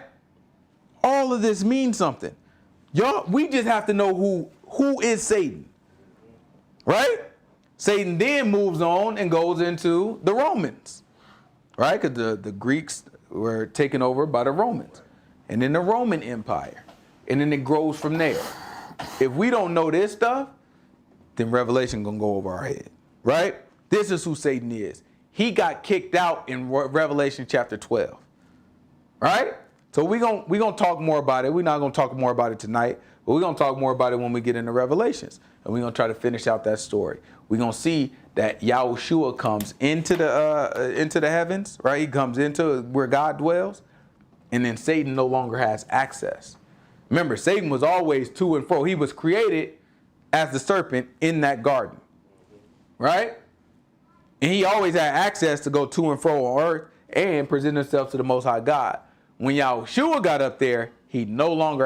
All of this means something. we just have to know who is Satan. Right? Satan then moves on and goes into the Romans. Right? Because the Greeks were taken over by the Romans. And then the Roman Empire. And then it grows from there. If we don't know this stuff, then Revelation gonna go over our head. Right? This is who Satan is. He got kicked out in Revelation chapter 12. Right? So we're gonna talk more about it. We're not gonna talk more about it tonight, but we're gonna talk more about it when we get into Revelations. And we're gonna try to finish out that story. We're gonna see that Yahushua comes into the heavens, right? He comes into where God dwells, and then Satan no longer has access. Remember, Satan was always to and fro. He was created as the serpent in that garden. Right? And he always had access to go to and fro on earth and present himself to the Most High God. When Yahushua got up there, he no longer